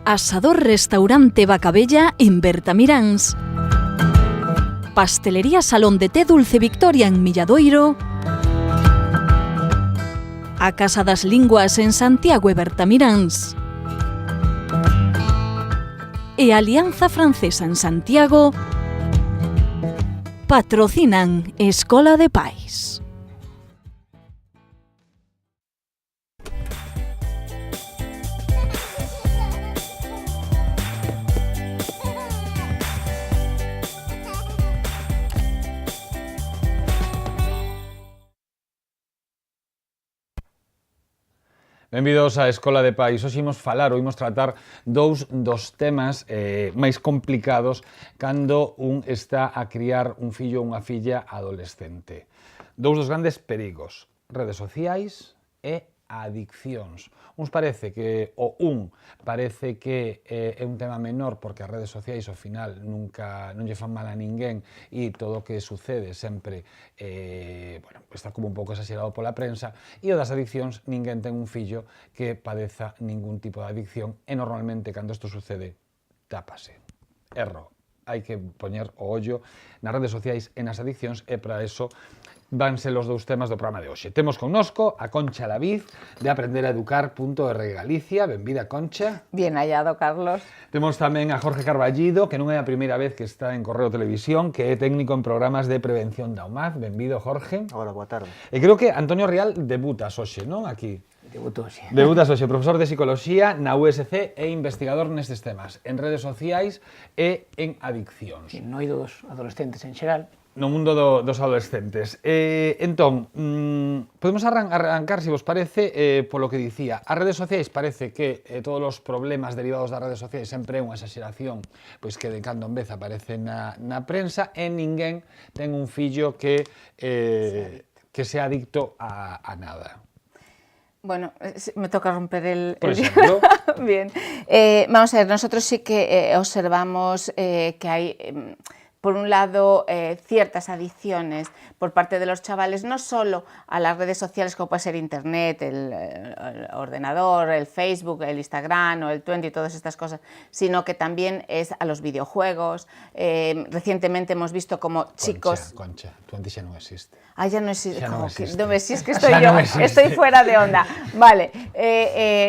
Asador Restaurante Bacabella en Bertamiráns. Pastelería Salón de Té Dulce Victoria en Milladoiro. A Casa das Linguas en Santiago e Bertamiráns. E Alianza Francesa en Santiago patrocinan Escola de Pais. Benvidos á Escola de Pais. Hoxe imos falar ou imos tratar dous dos temas máis complicados cando un está a criar un fillo ou unha filla adolescente. Dous dos grandes perigos, redes sociais e adiccións. Uns parece que parece que é un tema menor porque as redes sociais ao final nunca non lle fan mal a ninguén e todo o que sucede sempre está como un pouco exagerado pola prensa, e o das adiccións, ninguén ten un fillo que padeza ningún tipo de adicción e normalmente cando isto sucede tápase. Erro. Hai que poñer o ollo nas redes sociais e nas adiccións e para eso vanse los dous temas do programa de hoxe. Temos connosco a Concha Laviz de aprenderaeducar.org Galicia. Benvida, Concha. Bien hallado, Carlos. Temos tamén a Jorge Carballido, que non é a primeira vez que está en Correo Televisión, que é técnico en programas de prevención da UMAD. Benvido, Jorge. Hola, boa tarde. E creo que Antonio Rial debutas hoxe, non? Aquí. Debuto hoxe. Debutas hoxe, profesor de Psicología na USC e investigador nestes temas, en redes sociais e en adiccións. Sí, no hai dos adolescentes en xeral. No mundo dos adolescentes. Entón, podemos arrancar, se vos parece, polo que dicía. As redes sociais parece que todos os problemas derivados das redes sociais sempre é unha exageración, pois que de cando en vez aparece na prensa, e ninguén ten un fillo que sea adicto a nada. Bueno, me toca romper el... Por ejemplo. Bien. Vamos a ver, nosotros sí que observamos que hay... Por un lado, ciertas adicciones por parte de los chavales, no solo a las redes sociales como puede ser Internet, el ordenador, el Facebook, el Instagram o el Twenty y todas estas cosas, sino que también es a los videojuegos. Recientemente hemos visto como chicos... Concha, Twenty xa non existe. Ah, ya no existe. Ya no existe. No, si es que estoy yo, estoy fuera de onda. Vale,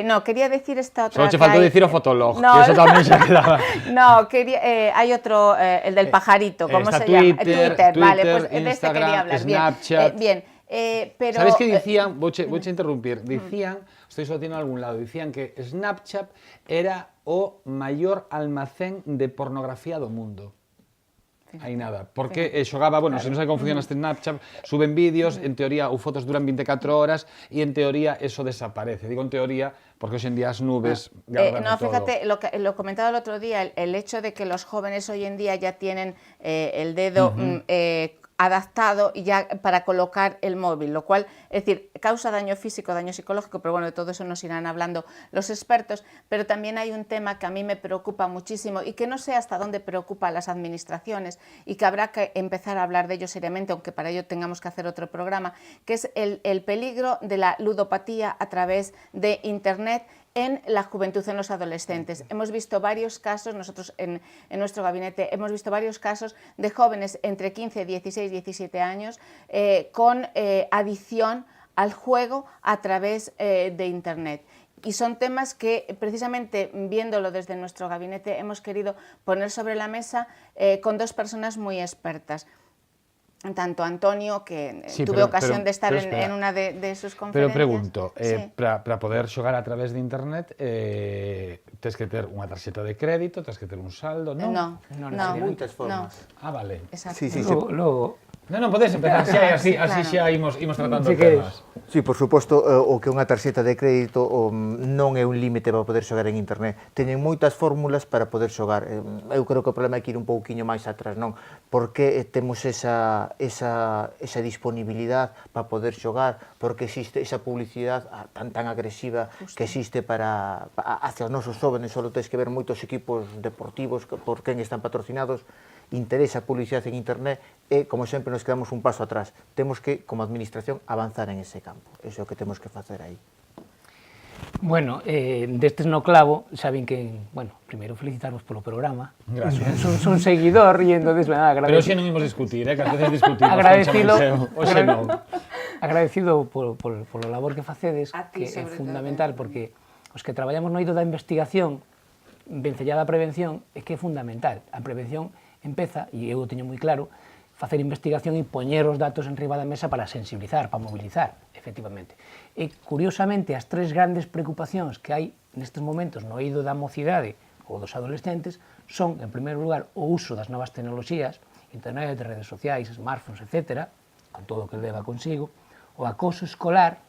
no, quería decir esta otra... Solo te faltó decir o Fotolog, no, que eso tamén xa quedaba. No, hay otro, el del pajarito, ¿cómo se llama? Twitter, vale, pues de este quería hablar. Snapchat. Bien, pero... ¿Sabes qué decían? Voy a interrumpir. Decían, estoy solo en algún lado, decían que Snapchat era o maior almacén de pornografía do mundo. Hai nada, porque xogaba, bueno, se non sabe como funciona este Snapchat, suben vídeos, en teoría, ou fotos duran 24 horas, e en teoría eso desaparece. Digo en teoría, porque hoxe en día as nubes guardan no, todo. fíjate, lo comentaba el otro día, el hecho de que los jóvenes hoy en día ya tienen el dedo adaptado ya para colocar el móvil, lo cual, es decir, causa daño físico, daño psicológico, pero bueno, de todo eso nos irán hablando los expertos, pero también hay un tema que a mí me preocupa muchísimo y que no sé hasta dónde preocupa a las administraciones y que habrá que empezar a hablar de ello seriamente, aunque para ello tengamos que hacer otro programa, que es el peligro de la ludopatía a través de Internet en la juventud, en los adolescentes. Hemos visto varios casos, nosotros en nuestro gabinete hemos visto varios casos de jóvenes entre 15, 16, 17 años con adicción al juego a través de Internet. Y son temas que, precisamente viéndolo desde nuestro gabinete, hemos querido poner sobre la mesa con dos personas muy expertas. Tanto Antonio, que tuve ocasión de estar en una de sus conferencias. Pero pregunto, sí. para poder xogar a través de Internet, tens que ter unha tarxeta de crédito, tens que ter un saldo, non? No, hai moitas formas. Ah, vale. Exacto. Sí. Non, podes empezar xa, así xa imos tratando temas. Sí, por suposto, o que unha tarxeta de crédito non é un límite para poder xogar en Internet. Teñen moitas fórmulas para poder xogar. Eu creo que o problema é que ir un pouquiño máis atrás, non? Porque temos esa disponibilidade para poder xogar, porque existe esa publicidade tan agresiva que existe hacia os nosos jóvenes. Só tens que ver moitos equipos deportivos por quen están patrocinados. Interesa a publicidade en Internet e, como sempre, nos quedamos un paso atrás. Temos que, como administración, avanzar en ese campo. Iso é o que temos que facer aí. Bueno, destes no clavo, saben que, bueno, primeiro felicitarvos polo programa. Gracias. Son seguidor e entonces, Pero xe non imos discutir, que ás veces discutimos. agradecido, Oxe non. agradecido polo labor que facedes, A ti, que é sobre fundamental, porque os que traballamos no eido da investigación, vencellada a prevención, é que é fundamental. A prevención empeza, e eu o teño moi claro, facer investigación e poñer os datos en riba da mesa para sensibilizar, para mobilizar, efectivamente. E, curiosamente, as tres grandes preocupacións que hai nestes momentos no eido da mocidade ou dos adolescentes son, en primeiro lugar, o uso das novas tecnoloxías, internet, redes sociais, smartphones, etc., con todo o que leva consigo, o acoso escolar,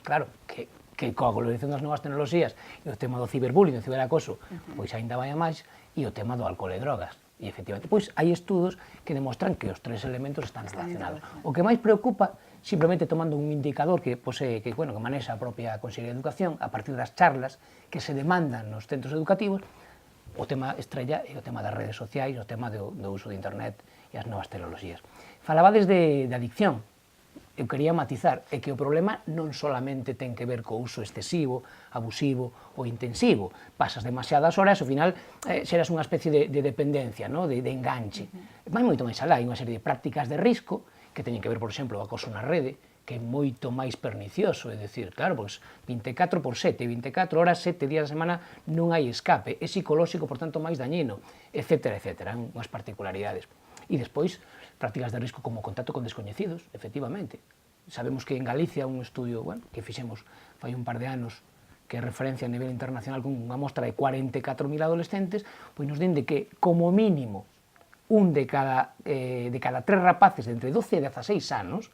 claro, que coa glorización das novas tecnoloxías e o tema do ciberbullying, do ciberacoso, pois aínda vai a máis, e o tema do alcohol e drogas. E, efectivamente, pois hai estudos que demostran que os tres elementos están relacionados. O que máis preocupa, simplemente tomando un indicador que posee, que manexa a propia Consellería de Educación, a partir das charlas que se demandan nos centros educativos, o tema estrella é o tema das redes sociais, o tema do uso de internet e as novas tecnoloxías. Falabades de adicción. Eu quería matizar, é que o problema non solamente ten que ver co uso excesivo, abusivo ou intensivo. Pasas demasiadas horas, ao final xeras unha especie de dependencia, de enganche. Vai moito máis alá, hai unha serie de prácticas de risco que teñen que ver, por exemplo, o acoso na rede, que é moito máis pernicioso, é dicir, claro, pois 24 por 7, 24 horas, 7 días a semana, non hai escape, é psicolóxico, por tanto, máis dañino, etc., etc., unhas particularidades. E despois, prácticas de risco como contacto con descoñecidos, efectivamente. Sabemos que en Galicia un estudio que fixemos fai un par de anos, que é referencia a nivel internacional con unha mostra de 44.000 adolescentes, pois nos din de que, como mínimo, un de cada 3 rapaces de entre 12 e 16 anos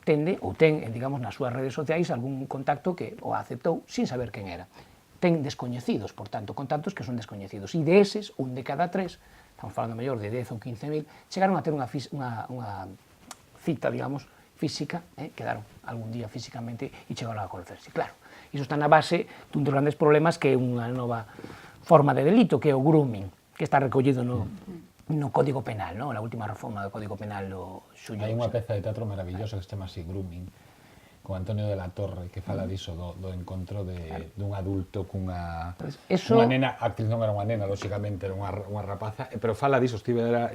tende, ou ten, digamos, nas súas redes sociais algún contacto que o aceptou sin saber quen era. Ten descoñecidos, por tanto, contactos que son descoñecidos. E de eses, un de cada 3, estamos falando mellor de 10 ou 15.000, chegaron a ter unha cita, digamos, física, quedaron algún día físicamente e chegaron a conocerse. Claro, iso está na base dun dos grandes problemas que é unha nova forma de delito, que é o grooming, que está recollido no Código Penal, na última reforma do Código Penal do xullo. Hai unha peza de teatro maravillosa que se chama así, Grooming, con Antonio de la Torre, que fala diso do encontro dun adulto cunha nena, a actriz non era unha nena, lóxicamente, era unha rapaza, pero fala diso, estivera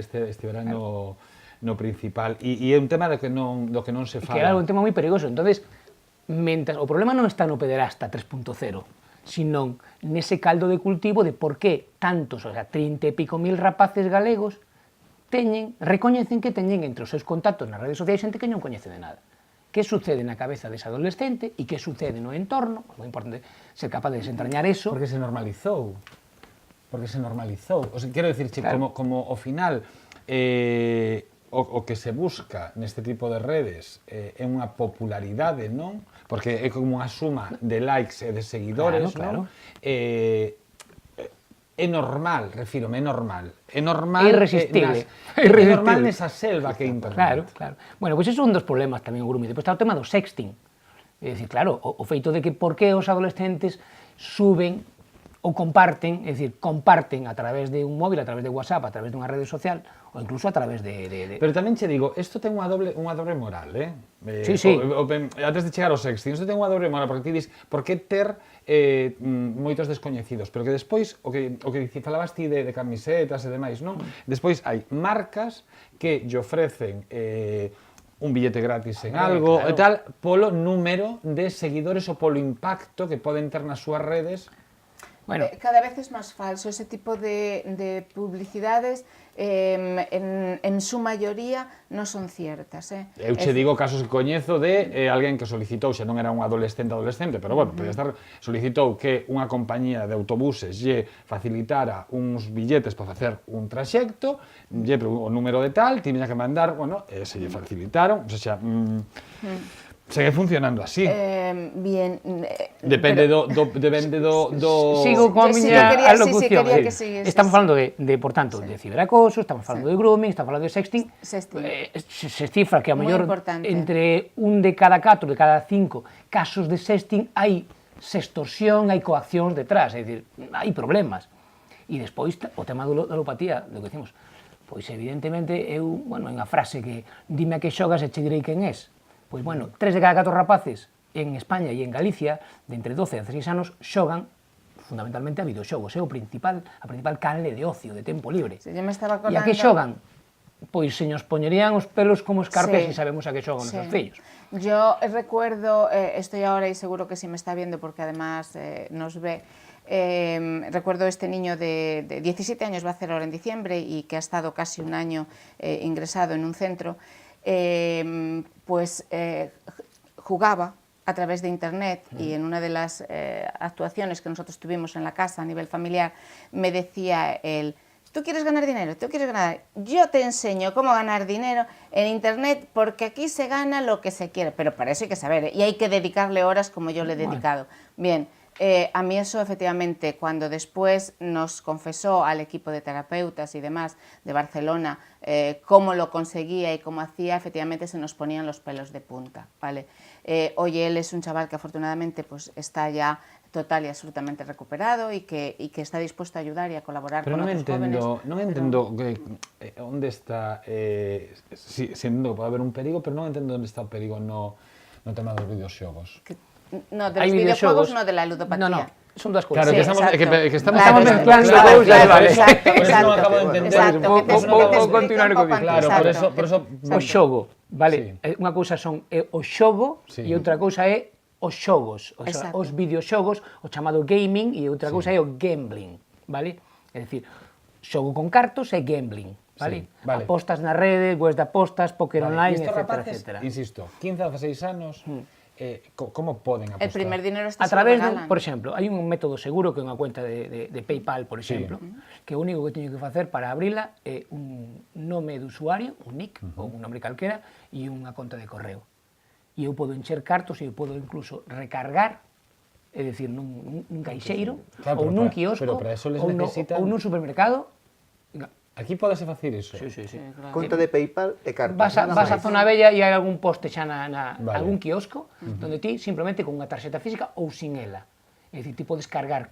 no principal, e é un tema do que non se fala. Que era un tema moi perigoso, entonces, o problema non está no pederasta 3.0, sino nese caldo de cultivo de por que tantos, 30 e pico mil rapaces galegos recoñecen que teñen entre os seus contactos nas redes sociais xente que non coñece de nada. Que sucede na cabeza dese adolescente e que sucede no entorno, é moi importante ser capaz de desentrañar eso. Porque se normalizou. O sea, quero dicirche, claro, como ao final o que se busca neste tipo de redes é unha popularidade, non? Porque é como unha suma de likes e de seguidores, claro. Non? É normal, refírome, é normal. É normal. Irresistible. É normal nesa selva que é internet. Claro. Bueno, pois iso é un dos problemas tamén o grooming. Depois está o tema do sexting. É dicir, claro, o feito de que por que os adolescentes suben ou comparten, é dicir, comparten a través de un móvil, a través de WhatsApp, a través dunha rede social, ou incluso a través de... Pero tamén che digo, isto ten unha dobre moral, Sí. Antes de chegar ao sexting, isto ten unha dobre moral, porque ti dis, por que ter moitos descoñecidos? Pero que despois, o que falabas ti de camisetas e demais, non? Despois hai marcas que lle ofrecen un billete gratis en algo, claro, e tal, polo número de seguidores ou polo impacto que poden ter nas súas redes. Bueno, cada vez es más falso ese tipo de publicidades, en su mayoría no son ciertas. Eu che digo casos que coñezo de alguén que solicitou, xa non era un adolescente, pero bueno, podía estar, solicitou que unha compañía de autobuses lle facilitara uns billetes para facer un traxecto, lle o número de tal, tiña que mandar, bueno, se lle facilitaron, o sea, segue funcionando así. Bien. Depende do... Sigo coa miña alocución. Estamos falando por tanto, de ciberacoso, estamos falando de grooming, estamos falando de sexting. Se cifra que a mellor entre un de cada 4, de cada 5 casos de sexting hai sextorsión, hai coaccións detrás, é dicir, hai problemas. E despois o tema da ludopatía, do que dicimos, pois evidentemente eu, bueno, hai unha frase que dime a que xogas e che direi quen és. Pois, bueno, 3 de cada 4 rapaces en España e en Galicia, de entre 12 e 16 anos, xogan fundamentalmente a videoxogos, é a principal canle de ocio, de tempo libre. Sí, yo me estaba E a que xogan? Pois se nos poñerían os pelos como escarpes e sabemos a que xogan os seus fillos. Yo recuerdo, estoy ahora y seguro que sí me está viendo porque además nos ve, recuerdo este niño de 17 años, va a hacer ahora en diciembre, y que ha estado casi un año ingresado en un centro, pues jugaba a través de internet, y en una de las actuaciones que nosotros tuvimos en la casa a nivel familiar me decía él: ¿tú quieres ganar dinero? ¿Tú quieres ganar? Yo te enseño cómo ganar dinero en internet, porque aquí se gana lo que se quiere, pero para eso hay que saber, y hay que dedicarle horas como yo le he dedicado. Bien, a mí eso efectivamente, cuando después nos confesó al equipo de terapeutas y demás de Barcelona cómo lo conseguía y cómo hacía, efectivamente se nos ponían los pelos de punta, ¿vale? Hoy él es un chaval que afortunadamente pues está ya total y absolutamente recuperado y que está dispuesto a ayudar y a colaborar con otros jóvenes. Non entendo onde está, si entendo que pode haber un perigo, pero non entendo onde está o perigo no tema dos videoxogos. No, de los videojuegos, no de la ludopatía. No, son dúas cousas. Claro, que estamos mezclando cousas, vale. Exacto, Por eso non acabo de entender. Vou continuar co dicir. Claro, por eso... O xogo, vale? Unha cousa son o xogo e outra cousa é os xogos, os videoxogos, o chamado gaming, e outra cousa é o gambling, vale? É dicir, xogo con cartos é gambling, vale? Apostas na rede, webs de apostas, póker online, etc. Insisto, 15 a 16 anos, como poden apostar? El primer dinero está a través, por exemplo, hai un método seguro que é unha cuenta de PayPal, por exemplo, que o único que teño que facer para abrila é un nome de usuario, un nick, ou un nombre calquera, e unha conta de correo. E eu podo encher cartos e eu podo incluso recargar, é dicir, nun caixeiro, ou nun quiosco, ou nun supermercado. Aquí podese facer iso? Sí. Conta de PayPal e cartas. Vas a Zona Bella e hai algún poste xa algún quiosco, onde ti simplemente con unha tarxeta física ou sin ela. É dicir, ti podes cargar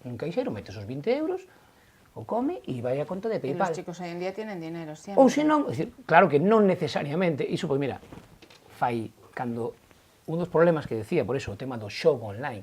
un caixeiro, metes os 20 euros, o come e vai a conta de PayPal. E os chicos hoy en día tienen dinero siempre. Ou senón, claro que non necesariamente, iso, pois mira, fai cando un dos problemas que decía, por eso, o tema do xogo online,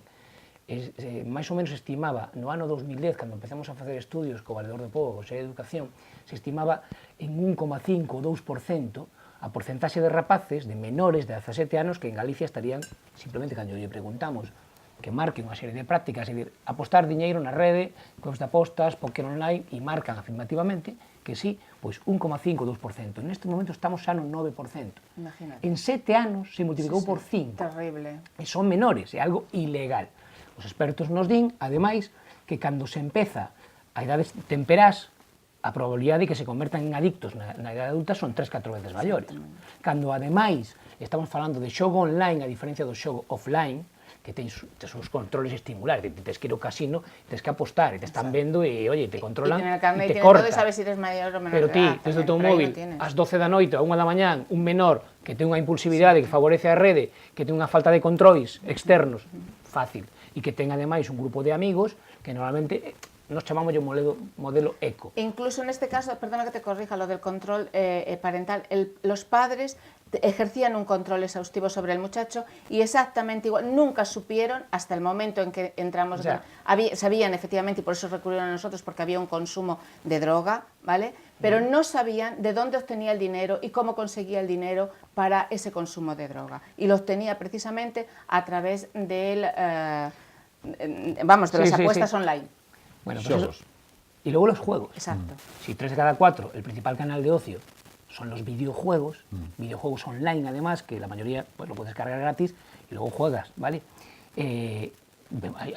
máis ou menos estimaba, no ano 2010, cando empezamos a facer estudios co Valedor de Pobo, Consello de Educación, se estimaba en 1,5 ou 2% a porcentaxe de rapaces, de menores de 17 anos, que en Galicia estarían, simplemente cando lle preguntamos, que marquen unha serie de prácticas, é dicir, apostar diñeiro na rede, webs de apostas, póker online, e marcan afirmativamente que sí, pois 1,5 ou 2%. Neste momento estamos xa no 9%. Imagínate. En 7 anos se multiplicou por 5. Terrible. E son menores, é algo ilegal. Os expertos nos din, ademais, que cando se empeza a idades temperás, a probabilidade de que se convertan en adictos na idade adulta son 3-4 veces maiores. Cando, ademais, estamos falando de xogo online, a diferencia do xogo offline, que tens os controles estimulares, que tens que ir ao casino, tens que apostar, e te están vendo e, oye, te controlan e te cortan. Y sabes si eres mayor o menor. Pero ti, desde o teu móvil, ás 12 da noite, a 1 da mañán, un menor que ten unha impulsividade que favorece a rede, que ten unha falta de controis externos, fácil, e que ten ademais un grupo de amigos que normalmente nos chamamos o modelo eco. Incluso en este caso, perdona que te corrija, lo del control parental, los padres ejercían un control exhaustivo sobre el muchacho y exactamente igual, nunca supieron hasta el momento en que entramos, sabían efectivamente, y por eso recurrieron a nosotros, porque había un consumo de droga, ¿vale? Pero no sabían de dónde obtenía el dinero y cómo conseguía el dinero para ese consumo de droga. Y lo obtenía precisamente a través del, de las apuestas online. Bueno, pues eso. Y luego los juegos. Exacto. Si 3 de cada 4, el principal canal de ocio son los videojuegos, videojuegos online además, que la mayoría pues, lo puedes cargar gratis y luego juegas, ¿vale?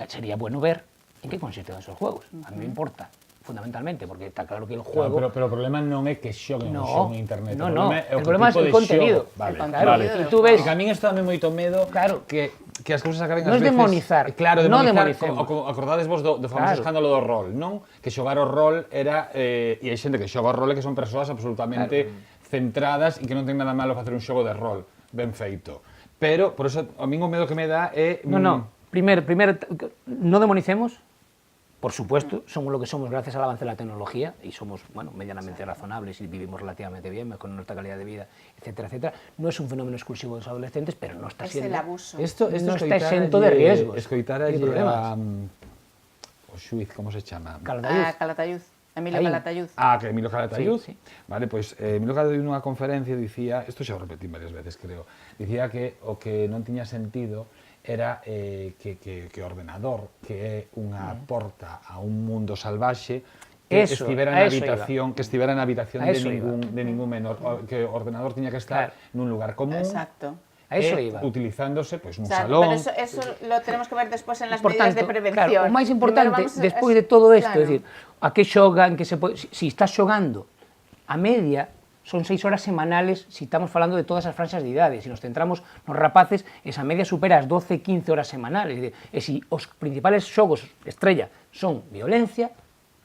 Sería bueno ver en qué consisten esos juegos. A mí me importa, fundamentalmente, porque está claro que el juego... Claro, pero o problema non é que xoguen o xogo en internet. El problema é o contenido. Vale. E tú ves... Que a min isto dame moito medo que as cousas acaben non ás veces... demonizar. Claro, demonizar. Demonicemos. Acordades vos do famoso escándalo do rol, non? Que xogar o rol era... E hai xente que xoga o rol e que son persoas absolutamente centradas e que non ten nada malo facer un xogo de rol ben feito. Pero, por eso, a min o medo que me dá é... Primeiro, non demonicemos, Por supuesto, somos lo que somos gracias al avance de la tecnología y somos, bueno, medianamente razonables y vivimos relativamente bien, con nuestra calidad de vida, etcétera, etcétera. No es un fenómeno exclusivo de los adolescentes, pero no está siendo... Es el abuso. Esto no está exento de riesgos. Escoitar y de problemas. o xuiz, como se chama? Calatayud. Calatayud. Emilio Aí. Calatayud. Que Emilio Calatayud. Sí, sí. Vale, pois Emilio Calatayud nunha conferencia dicía, isto xa o repetí varias veces, creo, dicía que o que non tiña sentido era que o ordenador, que é unha porta a un mundo salvaxe, que Eso, estivera a na eso habitación, que estivera na habitación A de eso ningún menor, que o ordenador tiña que estar nun lugar común. Exacto. A eso iba. Utilizándose pois nun O sea, salón. pero eso lo tenemos que ver después en las Por medidas tanto, de prevención. claro, o máis importante, Primero vamos a- despois de todo isto, claro. é dicir, a que xogan, que se pode, si estás xogando, a media son 6 horas semanales si estamos falando de todas as franxas de idade. Se nos centramos nos rapaces, esa media supera as 12-15 horas semanales. E se os principales xogos estrella son violencia,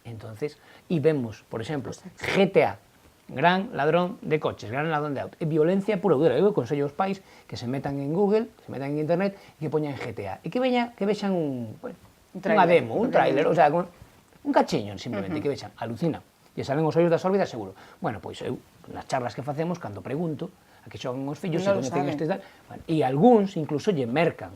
entonces, e vemos, por exemplo, GTA, gran ladrón de coches, gran ladrón de autos, é violencia pura e dura. Eu aconsello aos pais que se metan en Google, que se metan en Internet e que poñan GTA. E que vexan unha demo, un tráiler, o sea, un cachiño simplemente, que vexan, alucinan. E salen os ollos das órbitas, seguro. Bueno, pois eu, nas charlas que facemos, cando pregunto a que xogan os fillos, Non se lo coñecen saben. estes tal, bueno, e algúns incluso lle mercan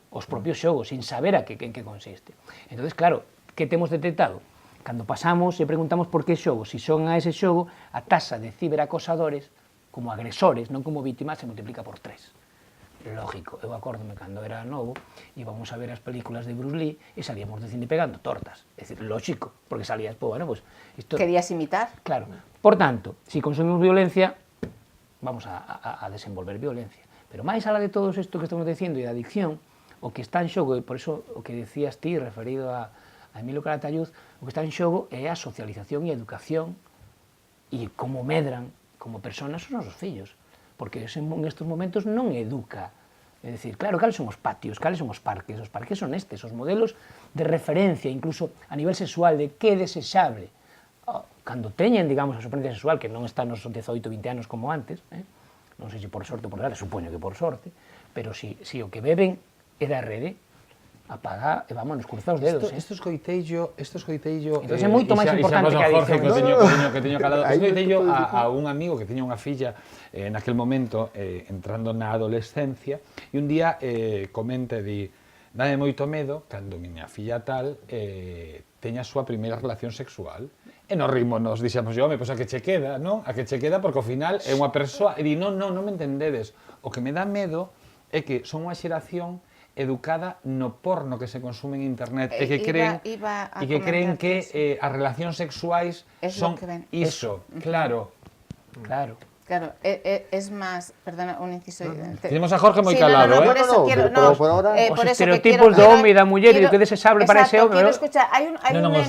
os propios xogos, sin saber en que consiste. Entonces, claro, que temos detectado? Cando pasamos e preguntamos por que xogo, se son a ese xogo, a tasa de ciberacosadores, como agresores, non como víctimas, se multiplica por 3. Lógico, eu acórdome cando era novo, íbamos a ver as películas de Bruce Lee e salíamos de cine pegando tortas. É dicir, lógico, porque salías, pues, bueno, pues, isto... Querías imitar. Claro. Por tanto, si consumimos violencia, vamos a desenvolver violencia. Pero máis alá de todo isto que estamos dicindo e da adicción, o que está en xogo, e por iso o que decías ti referido a Emilio Calatayud, o que está en xogo é a socialización e a educación e como medran como personas os nosos fillos, porque en estes momentos non educa. É dicir, claro, cales son os patios, cales son os parques son estes, os modelos de referencia, incluso a nivel sexual, de que é desexable. Cando teñen, digamos, a supervivencia sexual, que non está nos 18, 20 anos como antes, non sei se por sorte ou por desgracia, supoño que por sorte, pero si o que beben é da rede, apaga e vámonos, cruza os dedos. Isto escoiteillo... Entón é moito máis importante que a Jorge, adicción. que teño calado. Escoiteillo a un amigo que tiña unha filla naquel momento, entrando na adolescencia, e un día comenta e di, dame moito medo cando miña filla tal teña a súa primeira relación sexual. E nos rimos, dixemos, home, pois a que che queda, non? A que che queda, porque ao final é unha persoa, e di, non me entendedes. O que me dá medo é que son unha xeración educada no porno que se consume en internet e que creen que as relacións sexuais son iso, claro. Claro. Claro, es más, perdona, un inciso. Tenemos a Jorge moi Sí, calado, por eso quiero, por ahora... Os estereotipos do home e da muller e do que é desexable para ese home. Quiero escuchar, hay un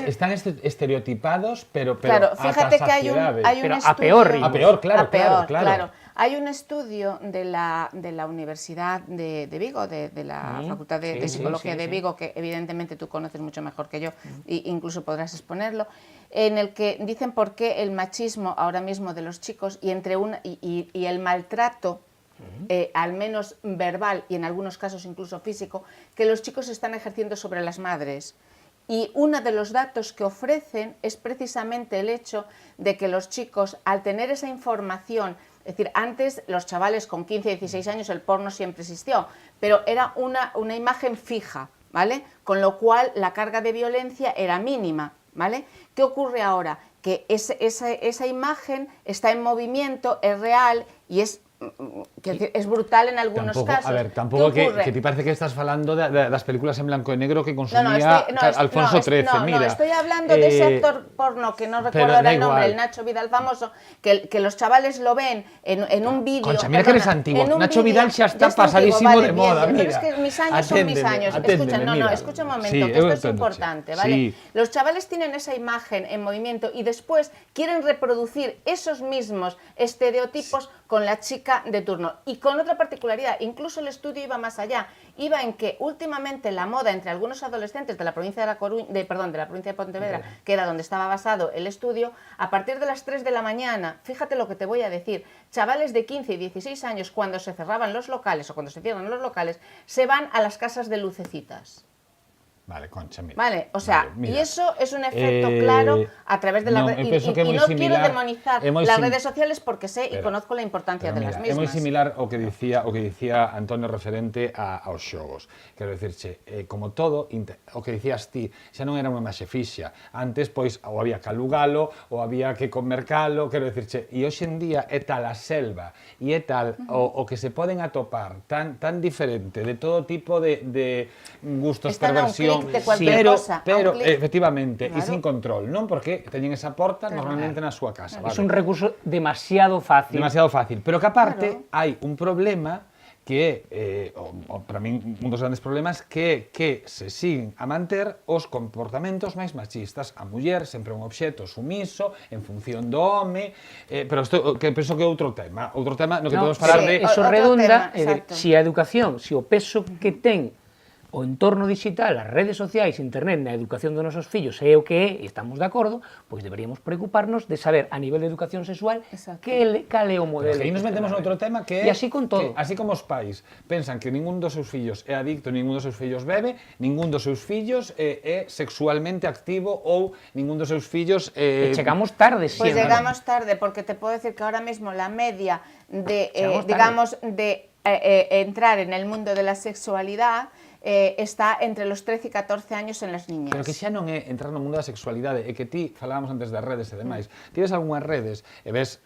están estereotipados, pero claro, a fíjate que hay un pero estudio... a peor, a peor, claro. Hay un estudio de la Universidad de Vigo, de la Facultad de Psicología de Vigo, que evidentemente tú conoces mucho mejor que yo, e incluso podrás exponerlo, en el que dicen por qué el machismo ahora mismo de los chicos y el maltrato, al menos verbal y en algunos casos incluso físico, que los chicos están ejerciendo sobre las madres. Y uno de los datos que ofrecen es precisamente el hecho de que los chicos, al tener esa información, es decir, antes los chavales con 15, 16 años el porno siempre existió, pero era una imagen fija, ¿vale? Con lo cual la carga de violencia era mínima, ¿vale? ¿Qué ocurre ahora? Que esa imagen está en movimiento, es real y es brutal en algunos casos. A ver, tampouco que te parece que estás falando das películas en blanco e negro que consumía Alfonso XIII, mira. No, estoy hablando de ese actor porno que no recuerdo ahora el nombre, el Nacho Vidal famoso, que los chavales lo ven en un vídeo. Concha, mira que eres antiguo. Nacho Vidal xa está pasadísimo de moda, mira. Pero es que mis años son mis años. Escucha un momento, que esto es importante, ¿vale? Los chavales tienen esa imagen en movimiento y después quieren reproducir esos mismos estereotipos con la chica de turno. Y con otra particularidad, incluso el estudio iba más allá, iba en que últimamente la moda entre algunos adolescentes de la provincia de la provincia de Pontevedra, que era donde estaba basado el estudio, a partir de las 3 de la mañana, fíjate lo que te voy a decir, chavales de 15 y 16 años, cuando se cerraban los locales o cuando se cierran los locales, se van a las casas de lucecitas. Vale, Concha, mira. Vale, o sea, Vale, mira. y eso es un efecto claro a través de las non, redes. eu penso que é Y moi no similar, quiero demonizar é moi las sim- redes sociales porque sé y Pero- conozco la importancia pero de las mira, é moi mismas. similar ao que dicía Antonio referente aos xogos. Quero dicirche, como todo, o que dicías ti, xa non era unha imaxe fixa. Antes, pois, ou había que alugalo, ou había que comercalo, quero dicirche, e hoxe en día é tal a selva, e é tal o que se poden atopar tan diferente de todo tipo de gustos, Están a un perversión, clic de cualquier cosa, a un pero clic. efectivamente, e Claro. sin control, non? Porque teñen esa porta normalmente na súa casa. Es un recurso demasiado fácil. Demasiado fácil, pero que aparte Claro. hai un problema que é, para min, un dos grandes problemas que se siguen a manter os comportamentos máis machistas. A muller sempre é un obxecto sumiso en función do home, pero isto que penso que é outro tema no que podemos falar sí, de... Eso Outro redunda, tema, é dicir, exacto. si a educación, si o peso que ten o entorno digital, as redes sociais, internet, na educación dos nosos fillos é o que é, e estamos de acordo, pois deberíamos preocuparnos de saber, a nivel de educación sexual, Exacto. cal é o modelo. Pero que aí nos metemos noutro tema que é E así con todo. que, así como os pais pensan que ningún dos seus fillos é adicto, ningún dos seus fillos bebe, ningún dos seus fillos é sexualmente activo ou ningún dos seus fillos E chegamos tarde Pues siempre. llegamos tarde, porque te puedo decir que ahora mismo la media de, Llegamos tarde. digamos, de entrar en el mundo de la sexualidad está entre los 13 y 14 años en las niñas. Pero que xa non é entrar no mundo da sexualidade, é que ti, falábamos antes das redes e demais, ti ves algunhas redes e ves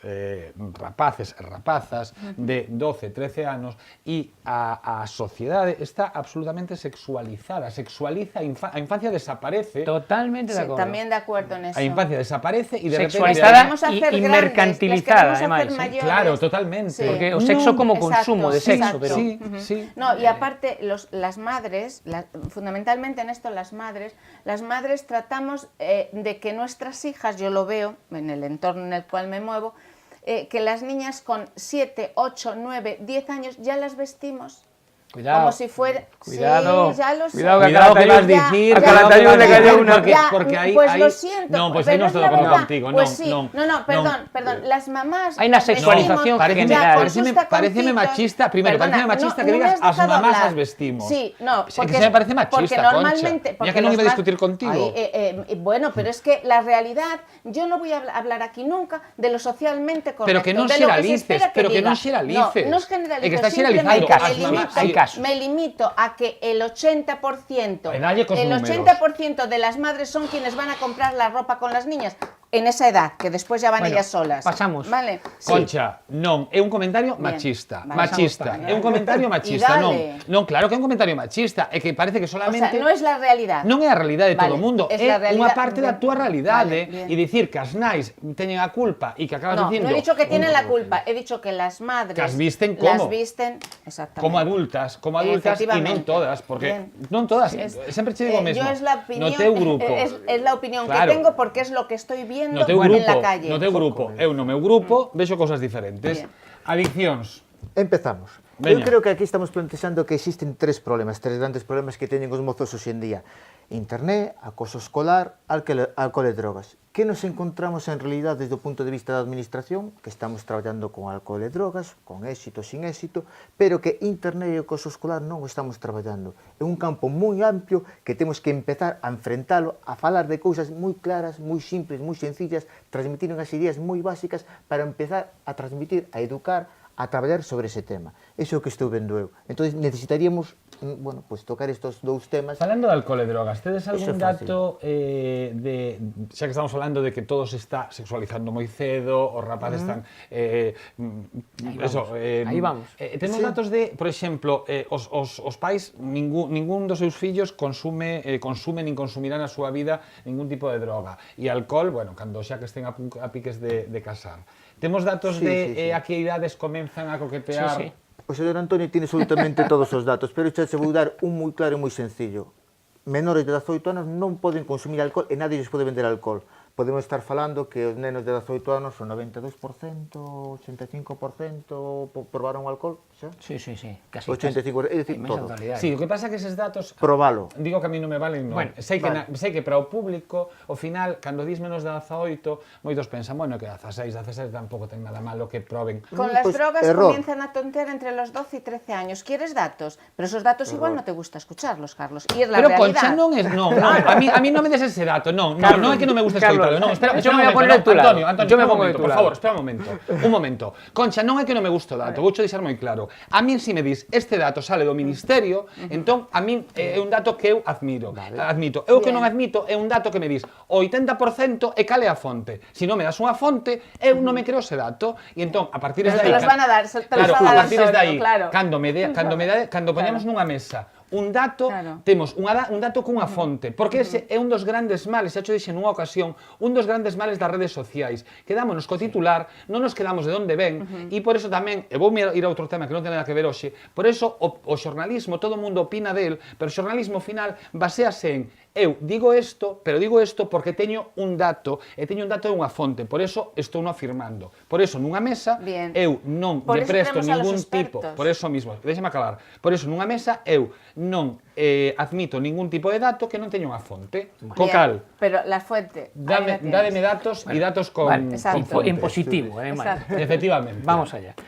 rapaces e rapazas de 12, 13 anos e a sociedade está absolutamente sexualizada, sexualiza a infancia desaparece, Totalmente de Sí, acordo. también de acuerdo en eso. a infancia desaparece e de Sexualizada Las queremos y hacer grandes, mercantilizada, las queremos ademais, hacer mayores. Claro, totalmente. Sí. Porque o sexo como Exacto, consumo de sexo, exacto. pero... Sí, sí. No, y aparte, las madres, fundamentalmente en esto las madres tratamos de que nuestras hijas, yo lo veo en el entorno en el cual me muevo, que las niñas con 7, 8, 9, 10 años ya las vestimos. Cuidado. Como si fuera... Cuidado. Sí, ya lo sé. Cuidado, que Cuidado que vas a Calatayud- dicir, a cuidado que Calatayud vas le a cayó decir, una... porque ahí... Pues ahí- lo siento, No, pues ahí pero no es estoy la de acuerdo verdad. contigo. Pues sí. No, Perdón, las mamás... Hay una las sexualización vestimos general. ya con sus Pareceme taconcitos. machista, primero, pareceme machista que no me digas has as dejado mamás hablar. as vestimos. Sí, no, Es que se me parece machista, porque Concha. normalmente... Ya porque que no los iba a ma- discutir contigo. Bueno, pero es que la realidad, yo no voy a hablar aquí nunca de lo socialmente correcto. Pero que non de lo que se xeralices, espera pero que diga. non xeralices. No es generalizo, É que está simplemente xeralizando as mamás, hai casos. me limito a que el 80%, E dalle cos el números. 80% de las madres son quienes van a comprar la ropa con las niñas en esa edad, que después ya van Bueno, ellas solas. pasamos. Vale. Sí. Concha, non, é un comentario Bien, machista. vale. Machista, Vale. é un comentario machista, Y non. dale. Non, claro que é un comentario machista, é que parece que O solamente sea, no es la realidad. non é a realidade de todo o Vale, mundo, es é la realidad unha parte de- da túa realidade Vale, bien. e dicir que as nais teñen a culpa e que acabas No, dicindo no he dicho que tienen la culpa, he dicho que las madres Que as visten como. las visten exactamente. como adultas e Efectivamente. non todas, porque Bien. non todas, Es- sempre che digo o mesmo. Yo es la opinión, no teu grupo. es la opinión Claro. que tengo porque es lo que estoy viendo No teu en grupo, la calle. no teu grupo, eu no meu grupo vexo cousas diferentes. Bien. Adiccións. Empezamos. Veña. Eu creo que aquí estamos plantexando que existen tres grandes problemas que teñen os mozos hoxe en día. Internet, acoso escolar, alcohol e drogas. Que nos encontramos en realidad desde o punto de vista da administración? Que estamos traballando con alcohol e drogas, con éxito, sin éxito, pero que Internet e acoso escolar non o estamos traballando. É un campo moi amplio que temos que empezar a enfrentalo, a falar de cousas moi claras, moi simples, moi sencillas, transmitir unhas ideas moi básicas para empezar a transmitir, a educar, a traballar sobre ese tema. Eso é o que estou vendo eu. Entón, necesitaríamos, bueno, pues tocar estos dous temas. Falando de alcohol e drogas, tedes Eso algún é fácil. dato xa que estamos falando de que todo se está sexualizando moi cedo, os rapaces están Aí vamos. Temos Sí. datos de, por exemplo, os pais ningún dos seus fillos consume nin consumirá na súa vida ningún tipo de droga. E alcohol, bueno, cando xa que estén a piques de casar. Temos datos Sí, de sí, sí. a que idades comenzan a coquetear. Sí, sí. O señor Antonio tiene absolutamente todos os datos, pero xa se vou dar un moi claro e moi sencillo. Menores de 18 anos non poden consumir alcohol e nadie lles pode vender alcohol. podemos estar falando que os nenos de 18 anos son 92%, 85% probaron o alcohol, xa? Sí, casi. 85%, é dicir, inmensa todo. totalidade. Sí, o que pasa é que eses datos Probalo. digo que a mí non me valen, non. Bueno, sei que para o público, ao final, cando dis menos de 18, moitos pensan, bueno, que 16 tampouco ten nada malo que proben. Con las Pues, drogas error. comienzan a tontear entre los 12 y 13 años. ¿Quieres datos? Pero esos datos igual no te gusta escucharlos, Carlos. Y es la Pero realidad. Concha non é, non, a mí non me des ese dato, non é que non me gusta Carlos, escoitalo, non, espera yo un me voy a momento, poner de tu lado. Antonio, Yo me espera un pongo de momento, tu por lado. favor, espera un momento. Concha, non é que non me gusta o dato, voucho deixar moi claro. A min si me dis, este dato sale do Ministerio, entón a min é un dato que eu admito. Eu que non admito é un dato que me dis, o 80% e cale a fonte. Se non me das unha fonte, eu non me creo ese dato. E entón, a partir de Te aí... los van a dar, te los Claro, va a dar a partir de Antonio, aí, claro. cando poñamos nunha mesa un dato, Claro. temos un dato cunha fonte, porque ese é un dos grandes males, xa cho dixe nunha ocasión, un dos grandes males das redes sociais, quedámonos co titular, non nos quedamos de onde ven, e por eso tamén, e vou ir a outro tema que non ten nada que ver hoxe, por eso o xornalismo, todo o mundo opina del, pero o xornalismo final basease en eu digo isto, pero digo isto porque teño un dato, e teño un dato de unha fonte, por eso estou non afirmando. Por eso, nunha mesa, Bien. eu non Por lle eso presto tenemos a los ningún tipo, expertos. por eso mismo, déxeme acabar, por eso nunha mesa eu non admito ningún tipo de dato que non teña unha fonte. Co Bien, cal, pero la fuente. ahí la tienes. dádeme datos e datos con, Vale, Exacto. con fonte. en positivo, además. Exacto. Efectivamente. Vamos allá.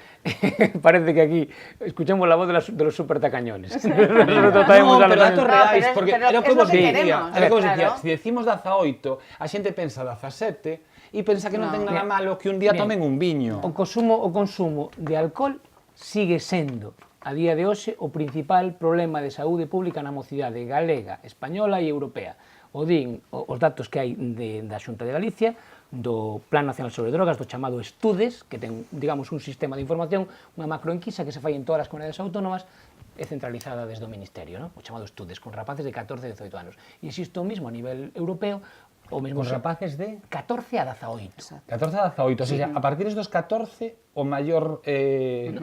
Parece que aquí escuchamos la voz de los supertacañones. Nosotros traemos No, a los pero años- datos reais, pero porque pero era o que es lo vos que dicía, queremos, era o que vos dicía, claro. se decimos 18, a xente pensa 17 e pensa que non No. ten nada malo que un día Bien. tomen un viño. O consumo de alcohol sigue sendo a día de hoxe o principal problema de saúde pública na mocidade galega, española e europea. O din os datos que hai da Xunta de Galicia, do Plan Nacional sobre Drogas, do chamado Estudes, que ten, digamos, un sistema de información, unha macroenquisa que se fai en todas as comunidades autónomas, é centralizada desde o Ministerio, ¿no? O chamado Estudes, con rapaces de 14 e 18 anos. E existe o mismo a nivel europeo, o mesmo Con rapaces de 14 a 18. 14 a 18, o sea, a partir dos 14 o maior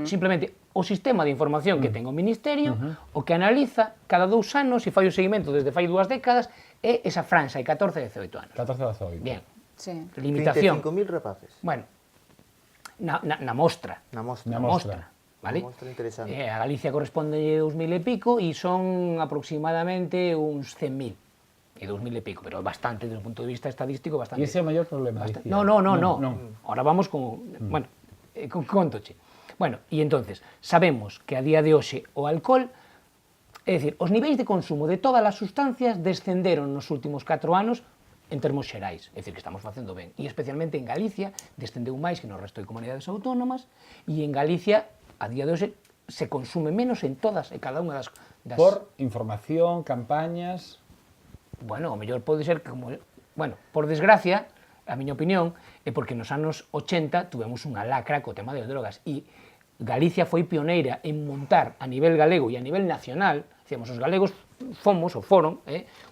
Simplemente o sistema de información que ten o Ministerio, o que analiza cada 2 anos e fai o seguimento desde fai 2 décadas, é esa franxa de 14 a 18 anos. 14 a 18. Bien, Sí. limitación. 35.000 rapaces Bueno, na mostra. na mostra. Na Na mostra. ¿Vale? Una mostra interesante. A Galicia corresponde 2.000 e pico e son aproximadamente uns 100.000. E 2.000 e pico, pero bastante, desde o punto de vista estadístico, bastante. E ese é o maior problema, dicía. No. Ahora vamos con... Bueno, contoche. Bueno, e entonces, sabemos que a día de hoxe o alcohol, é dicir, os niveis de consumo de todas as sustancias descenderon nos últimos 4 anos en termos xerais, é dicir, que estamos facendo ben. E especialmente en Galicia, descendeu máis que no resto de comunidades autónomas, e en Galicia, a día de hoxe, se consume menos en todas e cada unha das... Por información, campañas... Bueno, o mellor pode ser que como... Bueno, por desgracia, a miña opinión, é porque nos anos 80 tuvemos unha lacra co tema das drogas e Galicia foi pioneira en montar a nivel galego e a nivel nacional, decíamos, os galegos fomos, ou foron,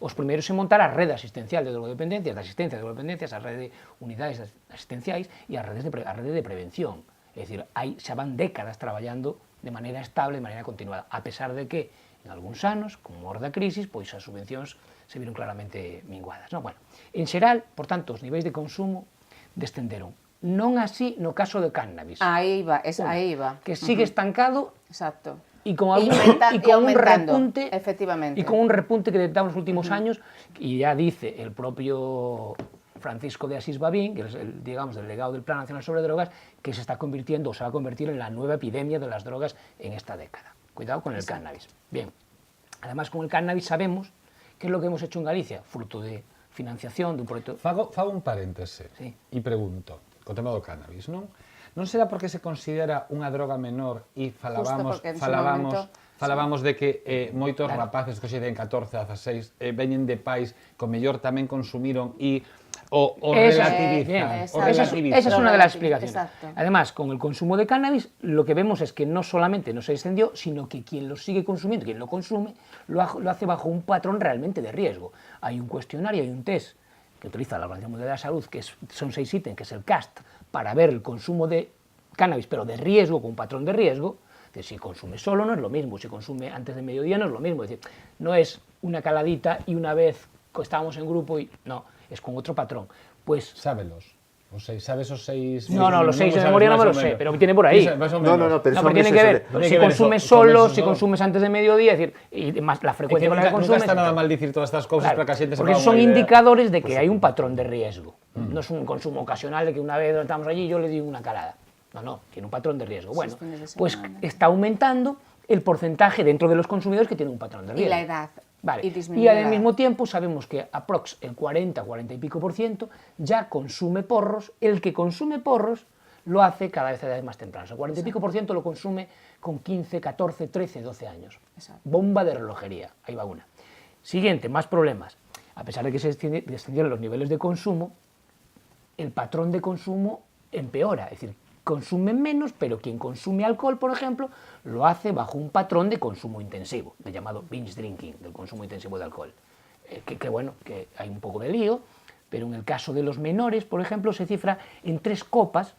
os primeiros en montar a rede asistencial de drogodependencias, de asistencia de drogodependencias, a rede de unidades asistenciais e a rede de prevención. É dicir, xa van décadas traballando de maneira estable, de maneira continuada, a pesar de que en algúns anos, como mor da crisis, pois as subvencións se viron claramente minguadas. No? Bueno, en xeral, por tanto, os niveis de consumo descenderon. Non así no caso do cannabis, Ahí va, ahí va. que sigue estancado Exacto. e con algún Y con un aumentando, repunte, efectivamente. y con un repunte que detectamos nos últimos años, y ya dice el propio Francisco de Asís Babín, que es el, digamos, delegado del Plan Nacional sobre Drogas, que se está convirtiendo o se va a convertir en la nueva epidemia de las drogas en esta década. Cuidado con el cannabis. Bien, además con el cannabis sabemos qué es lo que hemos hecho en Galicia, fruto de financiación de un proyecto... Fago un paréntese Sí. e pregunto, co tema do cannabis, non? Non será porque se considera unha droga menor e falábamos porque en su momento, de que moitos Claro. rapaces que xe den 14, 16 veñen de pais que o mellor tamén consumiron e o relativizan. exacto. Esa es una de las explicaciones. Exacto. Además, con el consumo de cannabis, lo que vemos es que no solamente no se extendió, sino que quien lo sigue consumiendo, quien lo consume, lo hace bajo un patrón realmente de riesgo. Hay un cuestionario, hay un test que utiliza la Organización Mundial de la Salud, que son 6 ítems, que es el CAST, para ver el consumo de cannabis, pero de riesgo, con un patrón de riesgo. Es decir, si consume solo no es lo mismo, si consume antes de mediodía no es lo mismo. Es decir, no es una caladita y una vez estábamos en grupo y no, es con otro patrón. Pues Sábelos. ¿Sabes esos 6? no, los 6 de memoria no me lo sé, pero tiene por ahí. No, pero No, pero tiene que ver, si consumes solo, si consumes antes de mediodía, es decir, y más la frecuencia con la que consumes. Nunca está nada mal decir todas estas cosas, para que la gente porque sepa son una idea. indicadores de que hay un patrón de riesgo. No es un consumo ocasional de que una vez estamos allí y yo le di una calada. No, tiene un patrón de riesgo. Bueno, pues está aumentando el porcentaje dentro de los consumidores que tienen un patrón de riesgo. Y la edad. Vale. Y al mismo tiempo sabemos que aprox el 40 y pico % ya consume porros. El que consume porros lo hace cada vez a edades más tempranas. El 40 y pico % lo consume con 15, 14, 13, 12 años. Exacto. Bomba de relojería, ahí va una. Siguiente, más problemas. A pesar de que se descendieron los niveles de consumo, el patrón de consumo empeora. Es decir, consumen menos, pero quien consume alcohol, por ejemplo, lo hace bajo un patrón de consumo intensivo, de llamado binge drinking, del consumo intensivo de alcohol. Que bueno, que hay un poco de lío, pero en el caso de los menores, por ejemplo, se cifra en 3 copas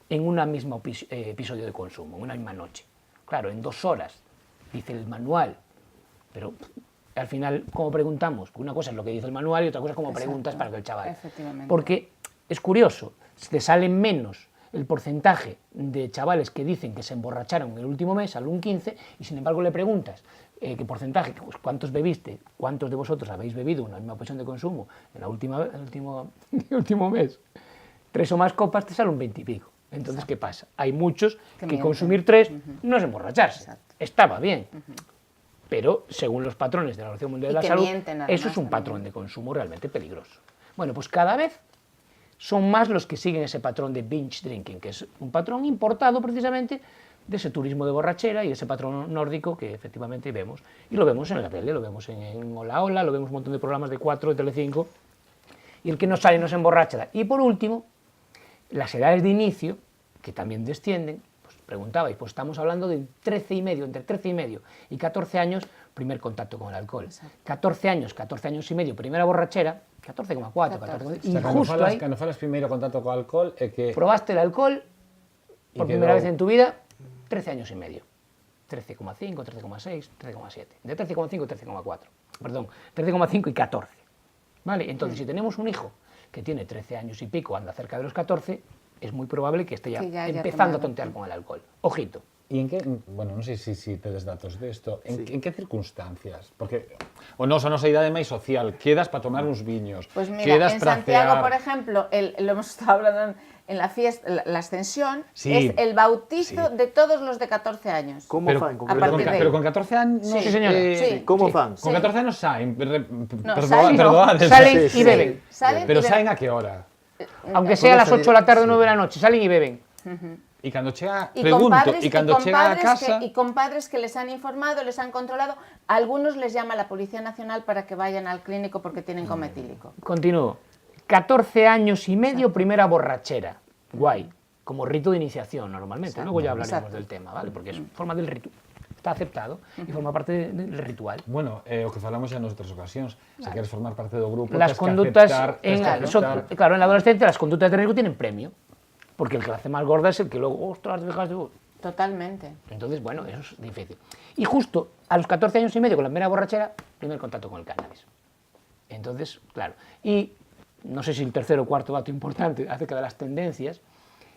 en un mismo episodio de consumo, en una misma noche. Claro, en 2 horas, dice el manual, pero al final, ¿cómo preguntamos? Porque una cosa es lo que dice el manual y otra cosa es cómo preguntas para que el chaval. Porque es curioso, te salen menos el porcentaje de chavales que dicen que se emborracharon en el último mes, sale un 15, y sin embargo le preguntas qué porcentaje, pues, cuántos bebiste, cuántos de vosotros habéis bebido una misma posición de consumo en el último mes, 3 o más copas, te sale un 20 y pico. Entonces, ¿qué pasa? Hay muchos que consumir 3 no es emborracharse. Estaba bien. Pero, según los patrones de la Organización Mundial de la Salud, eso es un patrón de consumo realmente peligroso. Bueno, pues cada vez son más los que siguen ese patrón de binge drinking, que es un patrón importado precisamente de ese turismo de borrachera y ese patrón nórdico que efectivamente vemos. Y lo vemos en la tele, lo vemos en Hola Hola, lo vemos en un montón de programas de 4, de Telecinco, y el que no sale no se emborracha. Y por último, las edades de inicio, que también descienden, pues preguntabais, pues estamos hablando de entre 13 y medio y 14 años, primer contacto con el alcohol. 14 años y medio, primera borrachera, 14,4, 14,5. Y justo ahí, cando falas primeiro contacto co alcohol é que probaste el alcohol por primera vez en tu vida, 13 años y medio. 13,5, 13,6, 13,7. De 13,5 a 13,4. Perdón, 13,5 y 14. ¿Vale? Entonces, si tenemos un hijo que tiene 13 años y pico, anda cerca de los 14, es muy probable que esté ya empezando a tontear con el alcohol. Ojito. ¿Y en qué, bueno, non sei se tedes datos desto, en que circunstancias? Porque o nosa idade máis social, quedas para tomar uns viños, pues mira, quedas en para Santiago, cear. por ejemplo, lo hemos estado hablando en la fiesta, la ascensión, sí, es el bautizo de todos los de 14 años. ¿Cómo fan? Pero con 14 años... Sí, señora. Sí. ¿Cómo fan? Con 14 anos saen, salen y beben. Pero saen a que hora? Aunque sea a las 8 de la tarde o 9 de la noche, salen y beben. Y cando chega, Y pregunto, y cando chega a casa... y compadres que les han informado, les han controlado, a algunos les llama la Policía Nacional para que vayan al clínico porque tienen coma etílico. Continúo. 14 años y medio, primera borrachera. Guay. Como rito de iniciación, normalmente. Luego ya hablaremos del tema, ¿vale? Porque es forma del ritual. Está aceptado y forma parte del ritual. Bueno, o que falamos xa nas outras ocasións, se queres formar parte do grupo, Las conductas, en la adolescencia, las conductas de riesgo tienen premio. Porque el que la hace más gorda es el que luego, ostras, dejas de... Totalmente. Entonces, bueno, eso es difícil. Y justo a los 14 años y medio, con la primera borrachera, primer contacto con el cannabis. Entonces, claro. Y no sé si el tercer o cuarto dato importante acerca de las tendencias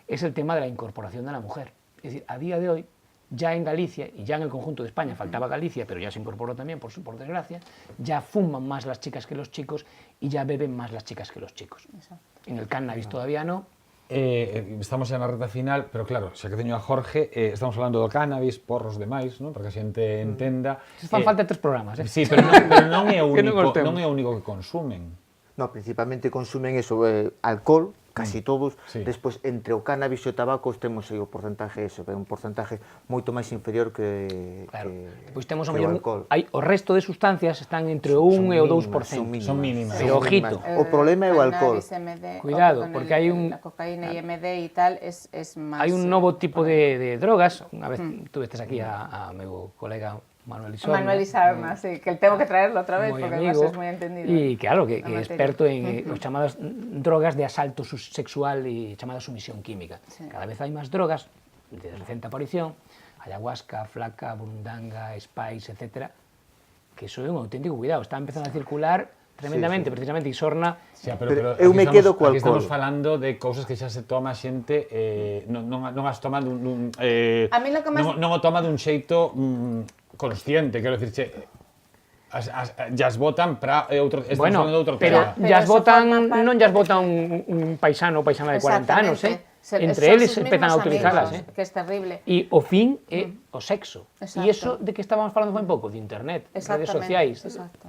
es el tema de la incorporación de la mujer. Es decir, a día de hoy, ya en Galicia, y ya en el conjunto de España, faltaba Galicia, pero ya se incorporó también, por desgracia, ya fuman más las chicas que los chicos y ya beben más las chicas que los chicos. Exacto. En el cannabis todavía no. Estamos xa na reta final, pero claro, xa que teño a Jorge, estamos falando do cannabis, porros demais, non? Para que a xente entenda. Fan falta 3 programas, Sí, pero non é o único que consumen. No, principalmente consumen eso, alcohol, casi todos. Despois, entre o cannabis e o tabaco, temos o porcentaje eso, un porcentaje moito máis inferior que pois temos o alcohol. O resto de sustancias están entre o 1 e o 2%. Son mínimas. Pero ojito. O problema é o alcohol. Cuidado, porque hai un... La cocaína y MD y tal es más... Hai un novo tipo de drogas. Unha vez tuvestes aquí a meu colega Manuel Isarna, sí, que tengo que traerlo otra vez porque además es muy entendido. Y claro, que es experto en las llamadas drogas de asalto sexual y llamada sumisión química. Sí. Cada vez hay más drogas de reciente aparición, ayahuasca, flaca, burundanga, spice, etcétera, que eso es un auténtico cuidado. Está empezando a circular tremendamente, precisamente, e Sorna... Pero eu me quedo co aquí alcohol. estamos falando de cousas que xa se toma a xente, non as toma A mí lo que máis- non o toma dun xeito consciente, quero dicirche, as botan para outro, estamos Bueno, falando de outro pero tema. llas eso votan, forma parte- non llas votan un paisano ou paisana de 40 anos, Entre Son eles sus empezan a mismos utilizarlas, amigos, que es terrible. E o fin é o sexo. Exacto. E iso de que estábamos falando foi un pouco, de internet, redes Exactamente, sociais. exacto.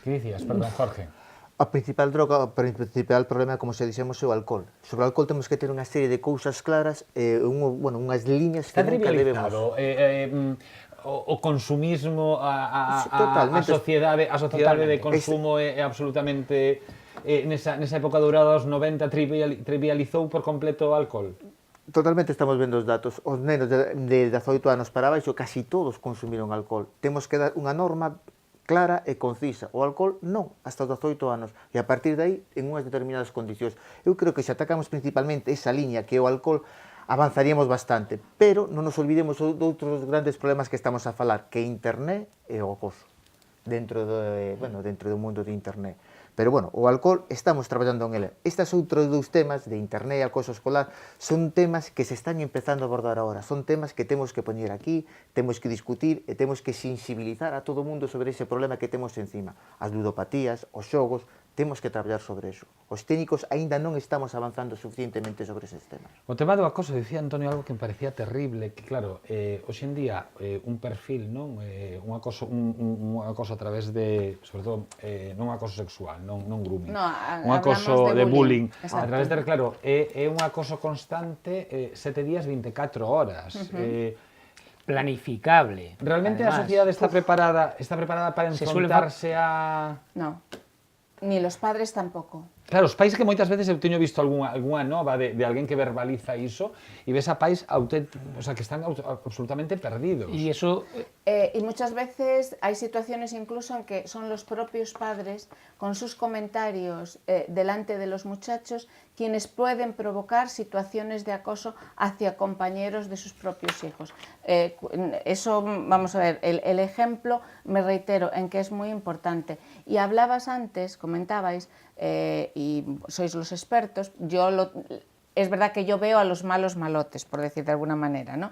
Que dicías, perdón, Jorge? A principal droga, o principal problema, como se dixemos, é o alcohol. Sobre o alcohol temos que ter unha serie de cousas claras, unhas liñas Está que nunca debemos... trivializado o consumismo, a Totalmente. sociedade de consumo é absolutamente... nesa época dourada dos 90 trivializou por completo o alcohol. Totalmente estamos vendo os datos. Os nenos de 18 anos para baixo, casi todos consumiron alcohol. Temos que dar unha norma clara e concisa. O alcohol non, hasta os 18 anos. E a partir de aí, en unhas determinadas condicións. Eu creo que se atacamos principalmente esa liña que é o alcohol, avanzaríamos bastante. Pero non nos olvidemos de outros grandes problemas que estamos a falar, que internet e o acoso. Dentro do mundo de internet. Pero, bueno, o alcohol estamos traballando en ele. Estes outros dous temas, de internet e acoso escolar, son temas que se están empezando a abordar agora. Son temas que temos que poñer aquí, temos que discutir e temos que sensibilizar a todo o mundo sobre ese problema que temos encima. As ludopatías, os xogos, temos que traballar sobre eso. Os técnicos aínda non estamos avanzando suficientemente sobre eses temas. O tema do acoso, dicía Antonio algo que me parecía terrible, que claro, hoxe en día un perfil, non? Un acoso a través de, sobre todo, non un acoso sexual, non grooming. No, un acoso hablamos de de bullying. bullying. A través de, claro, é un acoso constante 7 días, 24 horas. Planificable. Realmente a además. sociedade está preparada para Se suele enfrontarse a... No, ni los padres tampoco. Claro, os pais que moitas veces eu teño visto algunha nova de alguén que verbaliza iso e ves a pais que están absolutamente perdidos. E iso Y muchas veces hay situaciones incluso en que son los propios padres, con sus comentarios delante de los muchachos, quienes pueden provocar situaciones de acoso hacia compañeros de sus propios hijos. Eso, vamos a ver, el ejemplo, me reitero, en que es muy importante. Y hablabas antes, comentabais, y sois los expertos, es verdad que yo veo a los malos malotes, por decir de alguna manera, ¿no?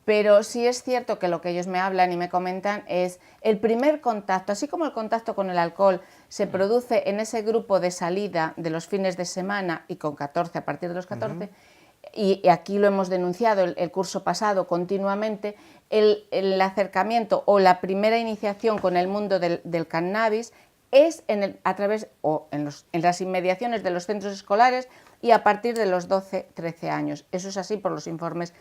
Pero sí es cierto que lo que ellos me hablan y me comentan es el primer contacto, así como el contacto con el alcohol se produce en ese grupo de salida de los fines de semana y con 14, a partir de los 14, y aquí lo hemos denunciado el curso pasado continuamente, el acercamiento o la primera iniciación con el mundo del cannabis es en las inmediaciones de los centros escolares y a partir de los 12, 13 años. Eso es así por los informes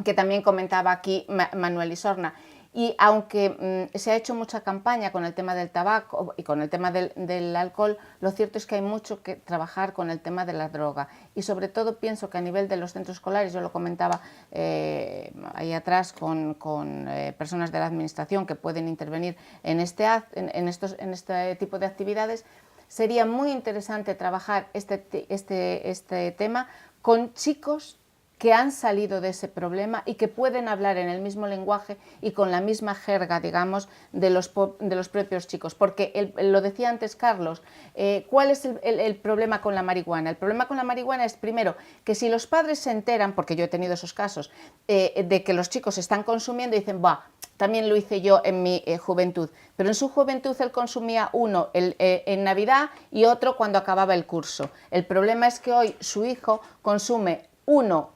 que también comentaba aquí Manuel Isorna. Y aunque se ha hecho mucha campaña con el tema del tabaco y con el tema del alcohol, lo cierto es que hay mucho que trabajar con el tema de la droga. Y sobre todo pienso que a nivel de los centros escolares, yo lo comentaba ahí atrás con personas de la administración que pueden intervenir en este tipo de actividades, sería muy interesante trabajar este tema con chicos que han salido de ese problema y que pueden hablar en el mismo lenguaje y con la misma jerga, digamos, de los propios chicos. Porque, lo decía antes Carlos, ¿cuál es el problema con la marihuana? El problema con la marihuana es, primero, que si los padres se enteran, porque yo he tenido esos casos, de que los chicos están consumiendo y dicen, bah, también lo hice yo en mi juventud, pero en su juventud él consumía uno en Navidad y otro cuando acababa el curso. El problema es que hoy su hijo consume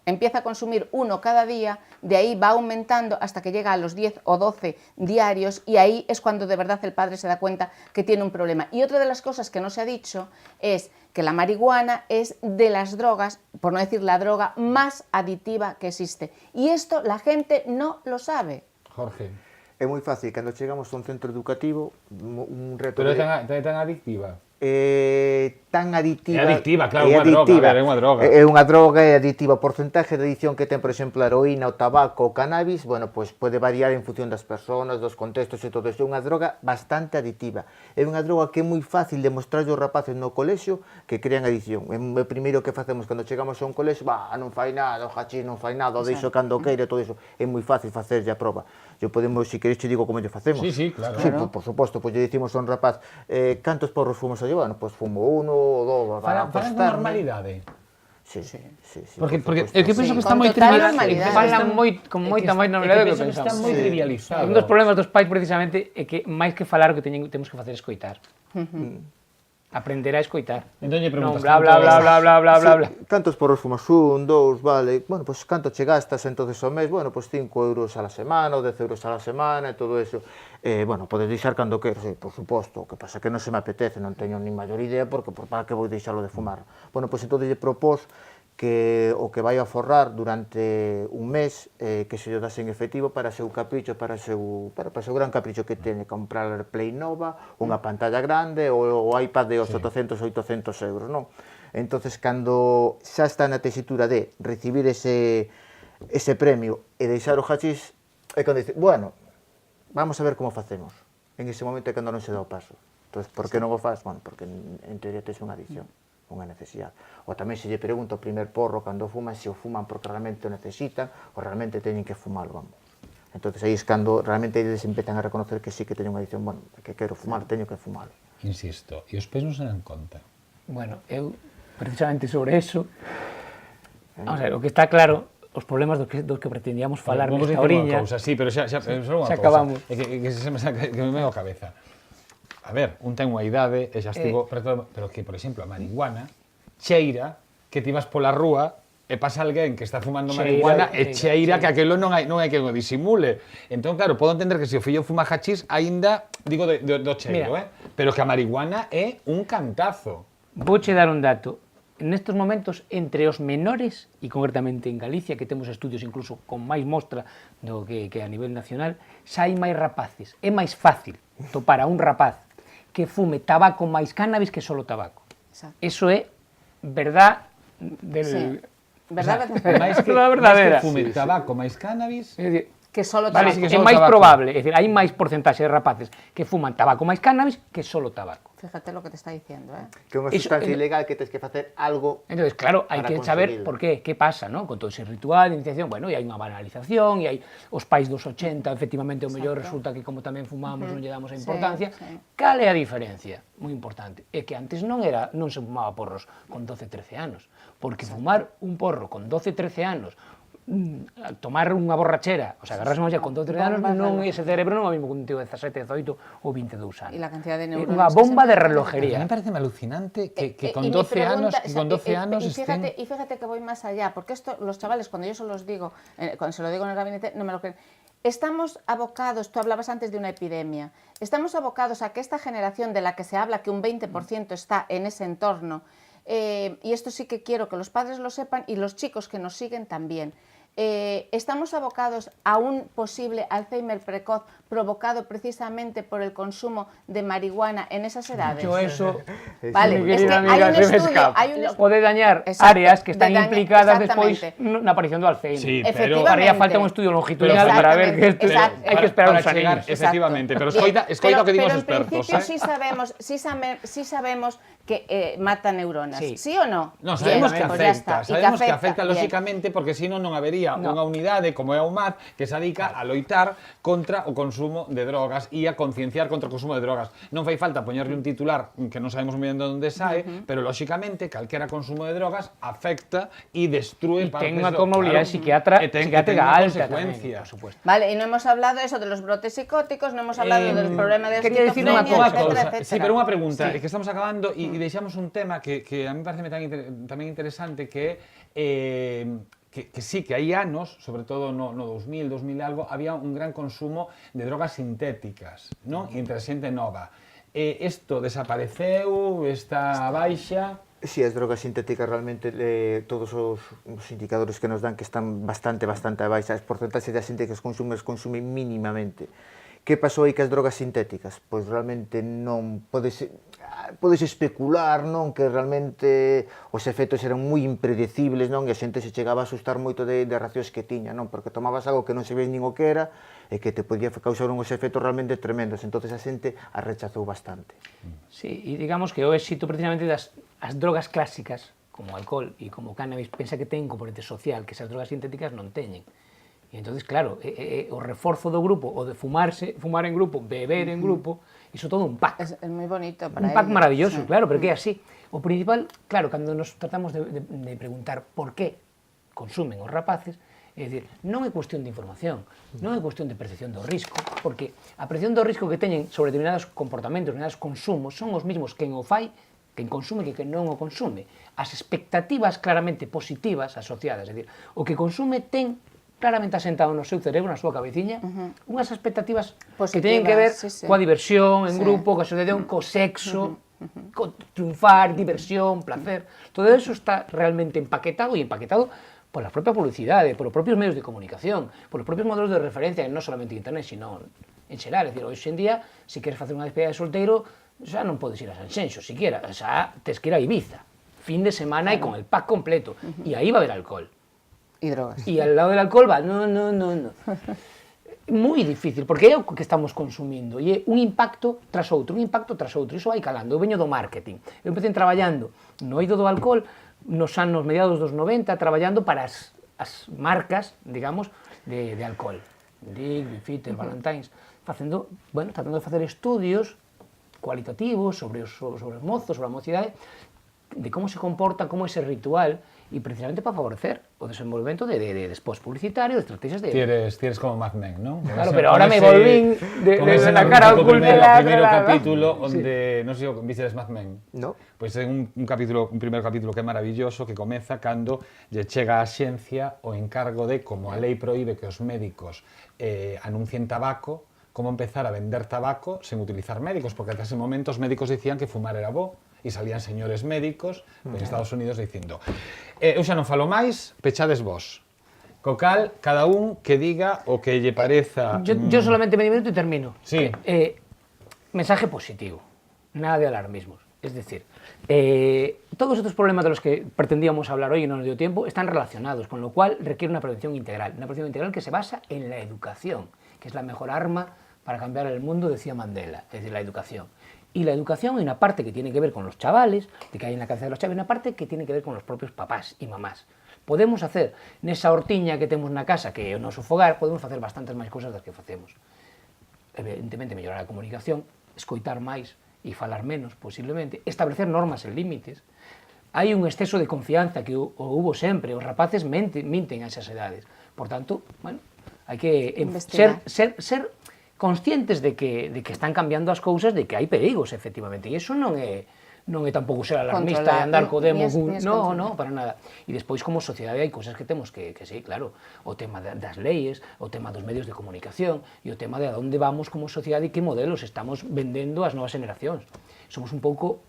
empieza a consumir uno cada día, de ahí va aumentando hasta que llega a los 10 o 12 diarios y ahí es cuando de verdad el padre se da cuenta que tiene un problema. Y otra de las cosas que no se ha dicho es que la marihuana es de las drogas, por no decir la droga más aditiva que existe. Y esto la gente no lo sabe. Jorge. É moi fácil, cando chegamos a un centro educativo, un reto... Pero é tan adictiva? Tan adictiva... É adictiva, claro, é unha droga. É unha droga, é adictiva. O porcentaje de adicción que ten, por exemplo, a heroína, o tabaco, o cannabis, bueno, pues pode variar en función das persoas, dos contextos e todo isto. É unha droga bastante adictiva. É unha droga que é moi fácil demostrar aos rapaces no colexio que crean adicción. É o primeiro que facemos cando chegamos a un colexio, non fai nada, o hachís non fai nada, o deixo cando queira, todo iso. É moi fácil facerlle a proba. yo podemos, si queréis, te digo como lle facemos. Sí, claro. Sí, por suposto, pois lle dicimos a un rapaz, cantos porros fumos a llevar? Pois fumo 1 ou 2, para Falan con acostarme. normalidade. Sí. Porque por é suposto. que penso Sí, que está con moi total trivial, normalidade. Falan con moita máis normalidade do que Está pensamos. moi trivializado. Un dos problemas dos pais precisamente é que máis que falar o que temos que facer é escoitar. Aprender a escoitar. Entón lle preguntas, Non, bla, bla, bla, bla, bla, bla, bla, bla. Sí, cantos porros fumas? 1, 2, vale. Bueno, pois canto che gastas entonces ao mes? Bueno, pois 5 euros a la semana ou 10 euros a la semana e todo eso. Bueno, podes deixar cando queres, por suposto. O que pasa que non se me apetece, non teño ni maior idea porque para que vou deixalo de fumar. Bueno, pois entonces lle propós que o que vai a forrar durante un mes que se lle das en efectivo para o seu capricho, para o seu gran capricho que teñe, comprar a Play nova, unha pantalla grande ou o iPad de 800 euros, non? Entonces, cando xa está na tesitura de recibir ese premio e deixar o hachís, é cando dice, bueno, vamos a ver como facemos. En ese momento é cando non se dá o paso. Entonces, por que non o faz? Bueno, porque en teoría tes unha adicción, unha necesidade. Ou tamén se lle pregunta o primer porro cando fuman, se o fuman porque realmente o necesitan ou realmente teñen que fumalo, vamos. Entonces aí es cando realmente eles empezan a reconocer que sí que teñen unha adicción, bueno, que quero fumar, teño que fumalo. Insisto, e os pais non se dan conta. Bueno, eu, precisamente sobre eso, vamos a ver, o que está claro, os problemas dos que pretendíamos falar Vamos nesta dicir unha oriña, cousa, sí, pero xa unha cousa. acabamos. É que se me saca, que me veo a cabeza. A ver, un ten unha idade e xa estivo, pero que, por exemplo, a marihuana cheira que ti vas pola rúa e pasa alguén que está fumando marihuana e cheira que aquilo non hai que o disimule. Entón, claro, podo entender que se o fillo fuma hachís, aínda, digo, do cheiro, pero que a marihuana é un cantazo. Vouche dar un dato. Nestes momentos, entre os menores, e concretamente en Galicia, que temos estudios incluso con máis mostra do que a nivel nacional, xa hai máis rapaces. É máis fácil topar a un rapaz que fume tabaco máis cannabis que solo tabaco. Exacto. Eso é verdad del... Sí. Verdad, Máis que verdadera. fume tabaco máis cannabis, É dicir, que solo vale, tabaco. que é solo máis tabaco. probable, é dicir, hai máis porcentaxe de rapaces que fuman tabaco máis cannabis que solo tabaco. Fíjate lo que te está diciendo, Que é unha Iso, sustancia ilegal que tens que facer algo. Entonces, claro, hai para que saber conseguilo. por qué pasa, ¿no? Con todo ese ritual de iniciación, bueno, e hai unha banalización, e hai os pais dos 80, efectivamente, o mellor resulta que como tamén fumamos non lle damos a importancia. sí. Cal é a diferencia? Moi importante. É que antes non se fumaba porros con 12, 13 anos, porque fumar un porro con 12, 13 anos, tomar unha borrachera, o sea, agarrarse unha con 12 anos, non ese cerebro non é o mesmo que un tío de 17, 18 ou 22 anos. Y la cantidad de É neuronas unha que bomba se de producen. relojería. a mí me parece alucinante que con Y mi 12 anos, pregunta, que con 12 anos y fíjate, estén... y fíjate que voy más allá, porque esto los chavales, cuando yo se los digo, cuando se lo digo en el gabinete, no me lo creen. Estamos abocados, tú hablabas antes de una epidemia, estamos abocados a que esta generación de la que se habla que un 20% está en ese entorno, y esto sí que quiero que los padres lo sepan y los chicos que nos siguen también. Estamos abocados a un posible Alzheimer precoz provocado precisamente por el consumo de marihuana en esas edades. Yo eso, Vale, mi es que querida hay amiga, un se me estudio, escapa. hay un Pode dañar Exacto, áreas que están de daño- implicadas despois exactamente. na aparición do Alzheimer. Sí, pero- Efectivamente. Haría falta un estudio longitudinal Pero para ver que exactamente, esto exacto. hai que esperar Para uns chegar, años. efectivamente, pero Bien, escoita o que digo os pero expertos, en principio sí sabemos que mata neuronas, Sí. ¿sí o no? No, sabemos Bien, que pues ya afecta, está, y sabemos que afecta bien. lóxicamente porque si non habería No. unha unidade como é a UMAD que se dedica a loitar contra o consumo de drogas e a concienciar contra o consumo de drogas. Non fai falta poñerle un titular que non sabemos moi ben de onde sae, pero lóxicamente calquera consumo de drogas afecta e destrúe E ten unha comorbilidade psiquiátrica psiquiátrica alta tamén, consecuencia. por supuesto. Vale, y no hemos hablado eso de los brotes psicóticos, no hemos hablado del problema de quería decir unha esquizofrenia, cousa. etcétera, etcétera. Sí, pero unha pregunta, Sí. é que estamos acabando e deixamos un tema que a mí parece tamén interesante que é que sí, que hai anos, sobre todo no 2000, 2000 algo, había un gran consumo de drogas sintéticas, non? Entre a xente nova. Isto desapareceu, está baixa... Si, as drogas sintéticas realmente, todos os indicadores que nos dan que están bastante baixas, as porcentaxes de xente que as consume mínimamente. Que pasou aí que as drogas sintéticas? Pois realmente non podes especular, non, que realmente os efectos eran moi impredecibles, non, e a xente se chegaba a asustar moito de racións que tiña, non, porque tomabas algo que non se ve nin o que era e que te podía causar unhos efectos realmente tremendos, entonces a xente a rechazou bastante. Sí, e digamos que o éxito precisamente das as drogas clásicas, como o alcohol e como o cannabis, pensa que ten componente social, que esas drogas sintéticas non teñen. E entonces, claro, o reforzo do grupo, o de fumar en grupo, beber en grupo, iso todo un pack. Es moi bonito para Un pack ellos, maravilloso, sí. claro, porque é así. O principal, claro, cando nos tratamos de preguntar por que consumen os rapaces, é dicir, non é cuestión de información, non é cuestión de percepción do risco, porque a percepción do risco que teñen sobre determinados comportamentos, determinados consumos, son os mismos quen o fai, quen consume que quen non o consume. As expectativas claramente positivas asociadas, é dicir, o que consume ten claramente asentado no seu cerebro, na súa cabeciña, unhas expectativas que teñen que ver sí, sí. coa diversión en Sí. grupo, coa asociación, co sexo, co triunfar, diversión, placer. Todo eso está realmente empaquetado e empaquetado por la propia publicidade, por os propios medios de comunicación, por os propios modelos de referencia, non solamente internet, sino en xeral. É dicir, hoxe en día, se queres facer unha despedida de solteiro, xa non podes ir a Sanxenxo, siquiera, xa tes que ir a Ibiza, fin de semana e con el pack completo, e aí va a haber alcohol. Y drogas. E al lado del alcohol va, no. Moi difícil, porque é o que estamos consumindo, e é un impacto tras outro, iso vai calando. Eu veño do marketing, eu empecé traballando no eido do alcohol nos anos mediados dos 90, traballando para as marcas, digamos, de alcohol. Dick, Bifitter, Valentines, tratando de facer estudios cualitativos sobre os mozos, sobre a mocidade, de como se comporta, como ese ritual, e precisamente para favorecer o desenvolvemento de spots publicitarios, de estrategias de... Tienes como Mad Men, ¿no? Claro, pero ahora me volvín de la cara o oculta. primeiro capítulo onde, non sei se vistedes Mad Men. No. Pois é un primeiro capítulo que é maravilloso, que comeza cando lle chega á xencia o encargo de, como a lei proíbe que os médicos anuncien tabaco, como empezar a vender tabaco sen utilizar médicos, porque ata ese momento os médicos dicían que fumar era bo, e salían señores médicos en Estados Unidos dicindo eu xa non falo máis, pechades vos. Co cal, cada un que diga o que lle pareza... Yo solamente medio minuto y termino. Sí. Mensaje positivo, nada de alarmismos. Es decir, todos estos problemas de los que pretendíamos hablar hoy y no nos dio tiempo están relacionados, con lo cual requiere una prevención integral que se basa en la educación, que es la mejor arma para cambiar el mundo, decía Mandela, es decir, la educación. Y la educación hay una parte que tiene que ver con los chavales, de que hay en la cabeza de los chavales, y una parte que tiene que ver con los propios papás y mamás. Podemos hacer nesa hortiña que temos na casa, que é o noso fogar, podemos facer bastantes máis cousas das que facemos. Evidentemente, mellorar a comunicación, escoitar máis e falar menos, posiblemente, establecer normas e límites. Hai un exceso de confianza que o hubo sempre, os rapaces minten a esas edades. Por tanto, bueno, hai que ser conscientes de que están cambiando as cousas, de que hai perigos, efectivamente, e iso non é tampouco ser alarmista e andar co demo, no, para nada. E despois, como sociedade, hai cousas que temos que sí, claro, o tema das leyes, o tema dos medios de comunicación, e o tema de a onde vamos como sociedade e que modelos estamos vendendo ás novas generacións. Somos pouco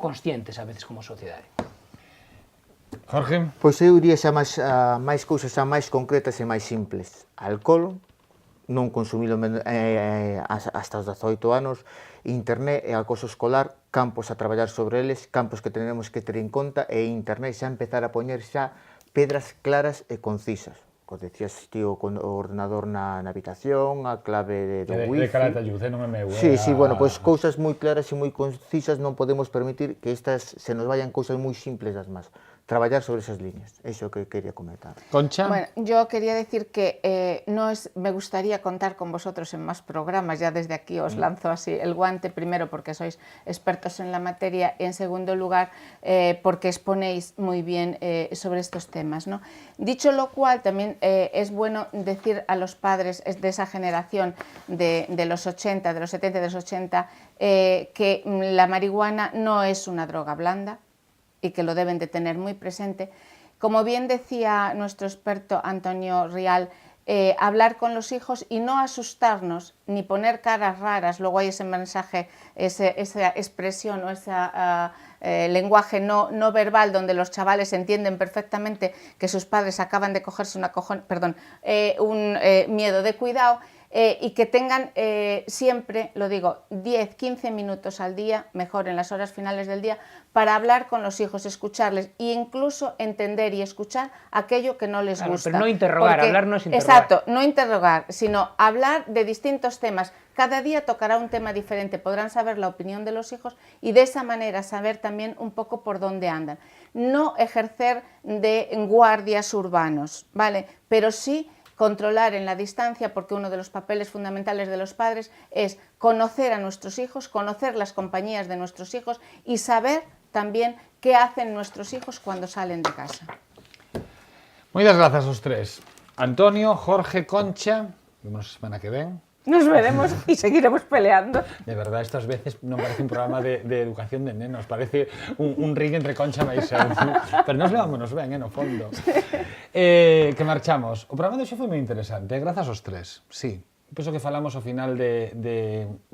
conscientes, a veces, como sociedade. Jorge? Pois eu diría xa máis cousas xa máis concretas e máis simples. Alcohol, non consumilo hasta os 18 anos, internet e acoso escolar, campos a traballar sobre eles, campos que tenemos que ter en conta, e internet xa empezar a poñer xa pedras claras e concisas. Como decías, tío, con o ordenador na habitación, a clave do wifi... De cara a luz, non é meu. Sí, bueno, pois cousas moi claras e moi concisas, non podemos permitir que estas se nos vayan cousas moi simples das más. Traballar sobre esas líneas, eso é o que quería comentar. Concha? Bueno, yo quería decir que me gustaría contar con vosotros en más programas, ya desde aquí os lanzo así el guante, primero porque sois expertos en la materia, y en segundo lugar porque exponéis muy bien sobre estos temas, ¿no? Dicho lo cual, también es bueno decir a los padres de esa generación de los 80, de los 70, de los 80, que la marihuana no es una droga blanda, y que lo deben de tener muy presente. Como bien decía nuestro experto Antonio Rial, hablar con los hijos y no asustarnos ni poner caras raras. Luego hay ese mensaje, esa expresión o ese lenguaje no verbal donde los chavales entienden perfectamente que sus padres acaban de cogerse un miedo de cuidado. Y que tengan siempre, lo digo, 10-15 minutos al día, mejor en las horas finales del día, para hablar con los hijos, escucharles e incluso entender y escuchar aquello que no les gusta. Pero no interrogar, hablar no es interrogar. Exacto, no interrogar, sino hablar de distintos temas. Cada día tocará un tema diferente, podrán saber la opinión de los hijos y de esa manera saber también un poco por dónde andan. No ejercer de guardias urbanos, ¿vale? Pero sí controlar en la distancia, porque uno de los papeles fundamentales de los padres es conocer a nuestros hijos, conocer las compañías de nuestros hijos y saber también qué hacen nuestros hijos cuando salen de casa. Moitas grazas aos tres. Antonio, Jorge, Concha, vemos a semana que ven. Nos veremos y seguiremos peleando. De verdad, estas veces non parece un programa de educación de nenos, parece un ring entre Concha e eu. Pero nos levámonos ben, no fondo. Que marchamos. O programa de hoxe foi moi interesante, grazas aos tres, sí. Penso que falamos ao final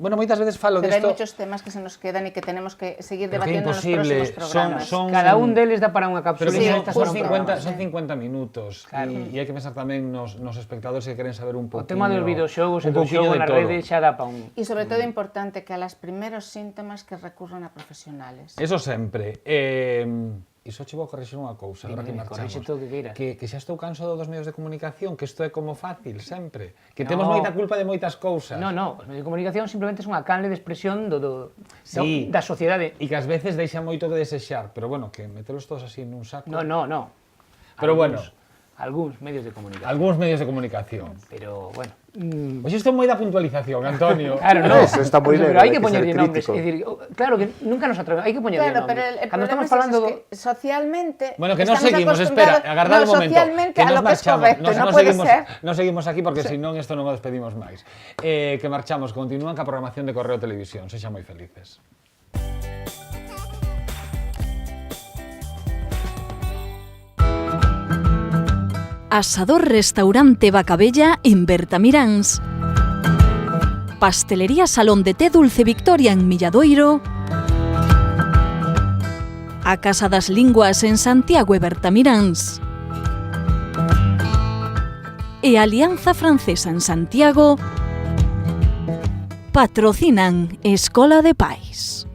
Bueno, moitas veces falo Pero desto... hai muchos temas que se nos quedan e que tenemos que seguir Pero que é debatiendo nos imposible, próximos programas. Cada un deles dá para unha Pero cápsula. que Sí, son, estas son son 50 minutos Claro. e hai que pensar tamén nos espectadores que queren saber un O pouquinho... tema dos videoxogos e un do pouquiño xogo de na todo. rede xa dá para un... Y sobre todo importante que a los primeros síntomas que recurran a profesionales. Eso sempre. E só che vou corrixir unha cousa, agora que Dime, marchamos. corrixe todo o que queiras. Que xa estou cansado dos medios de comunicación, que isto é como fácil, sempre. Que No. temos moita culpa de moitas cousas. No, os medios de comunicación simplemente son unha canle de expresión Sí. da sociedade. E que ás veces deixa moito que desexar, pero bueno, que metelos todos así nun saco. No. Pero bueno. Algúns medios de comunicación. Algúns medios de comunicación. Pero, bueno... Pois isto é moi da puntualización, Antonio. Claro, no. Eso está moi ben, Pero hai hai que que ser poñerlle nombres. crítico. É dicir, claro que nunca nos atrevemos, hai que poñerlle Claro, pero nombres. el Cando problema estamos falando es que socialmente Bueno, que non estamos seguimos, acostumbrados- espera, agardad un momento. socialmente a nos lo que es marchamos, correcto, no puede seguimos, ser. non seguimos aquí porque senón isto non o despedimos máis. Que marchamos, continúan ca programación de Correo Televisión, sexan moi felices. Asador Restaurante Bacabella en Bertamiráns. Pastelería Salón de Té Dulce Victoria en Milladoiro. A Casa das Linguas en Santiago e Bertamiráns. E Alianza Francesa en Santiago patrocinan Escola de Pais.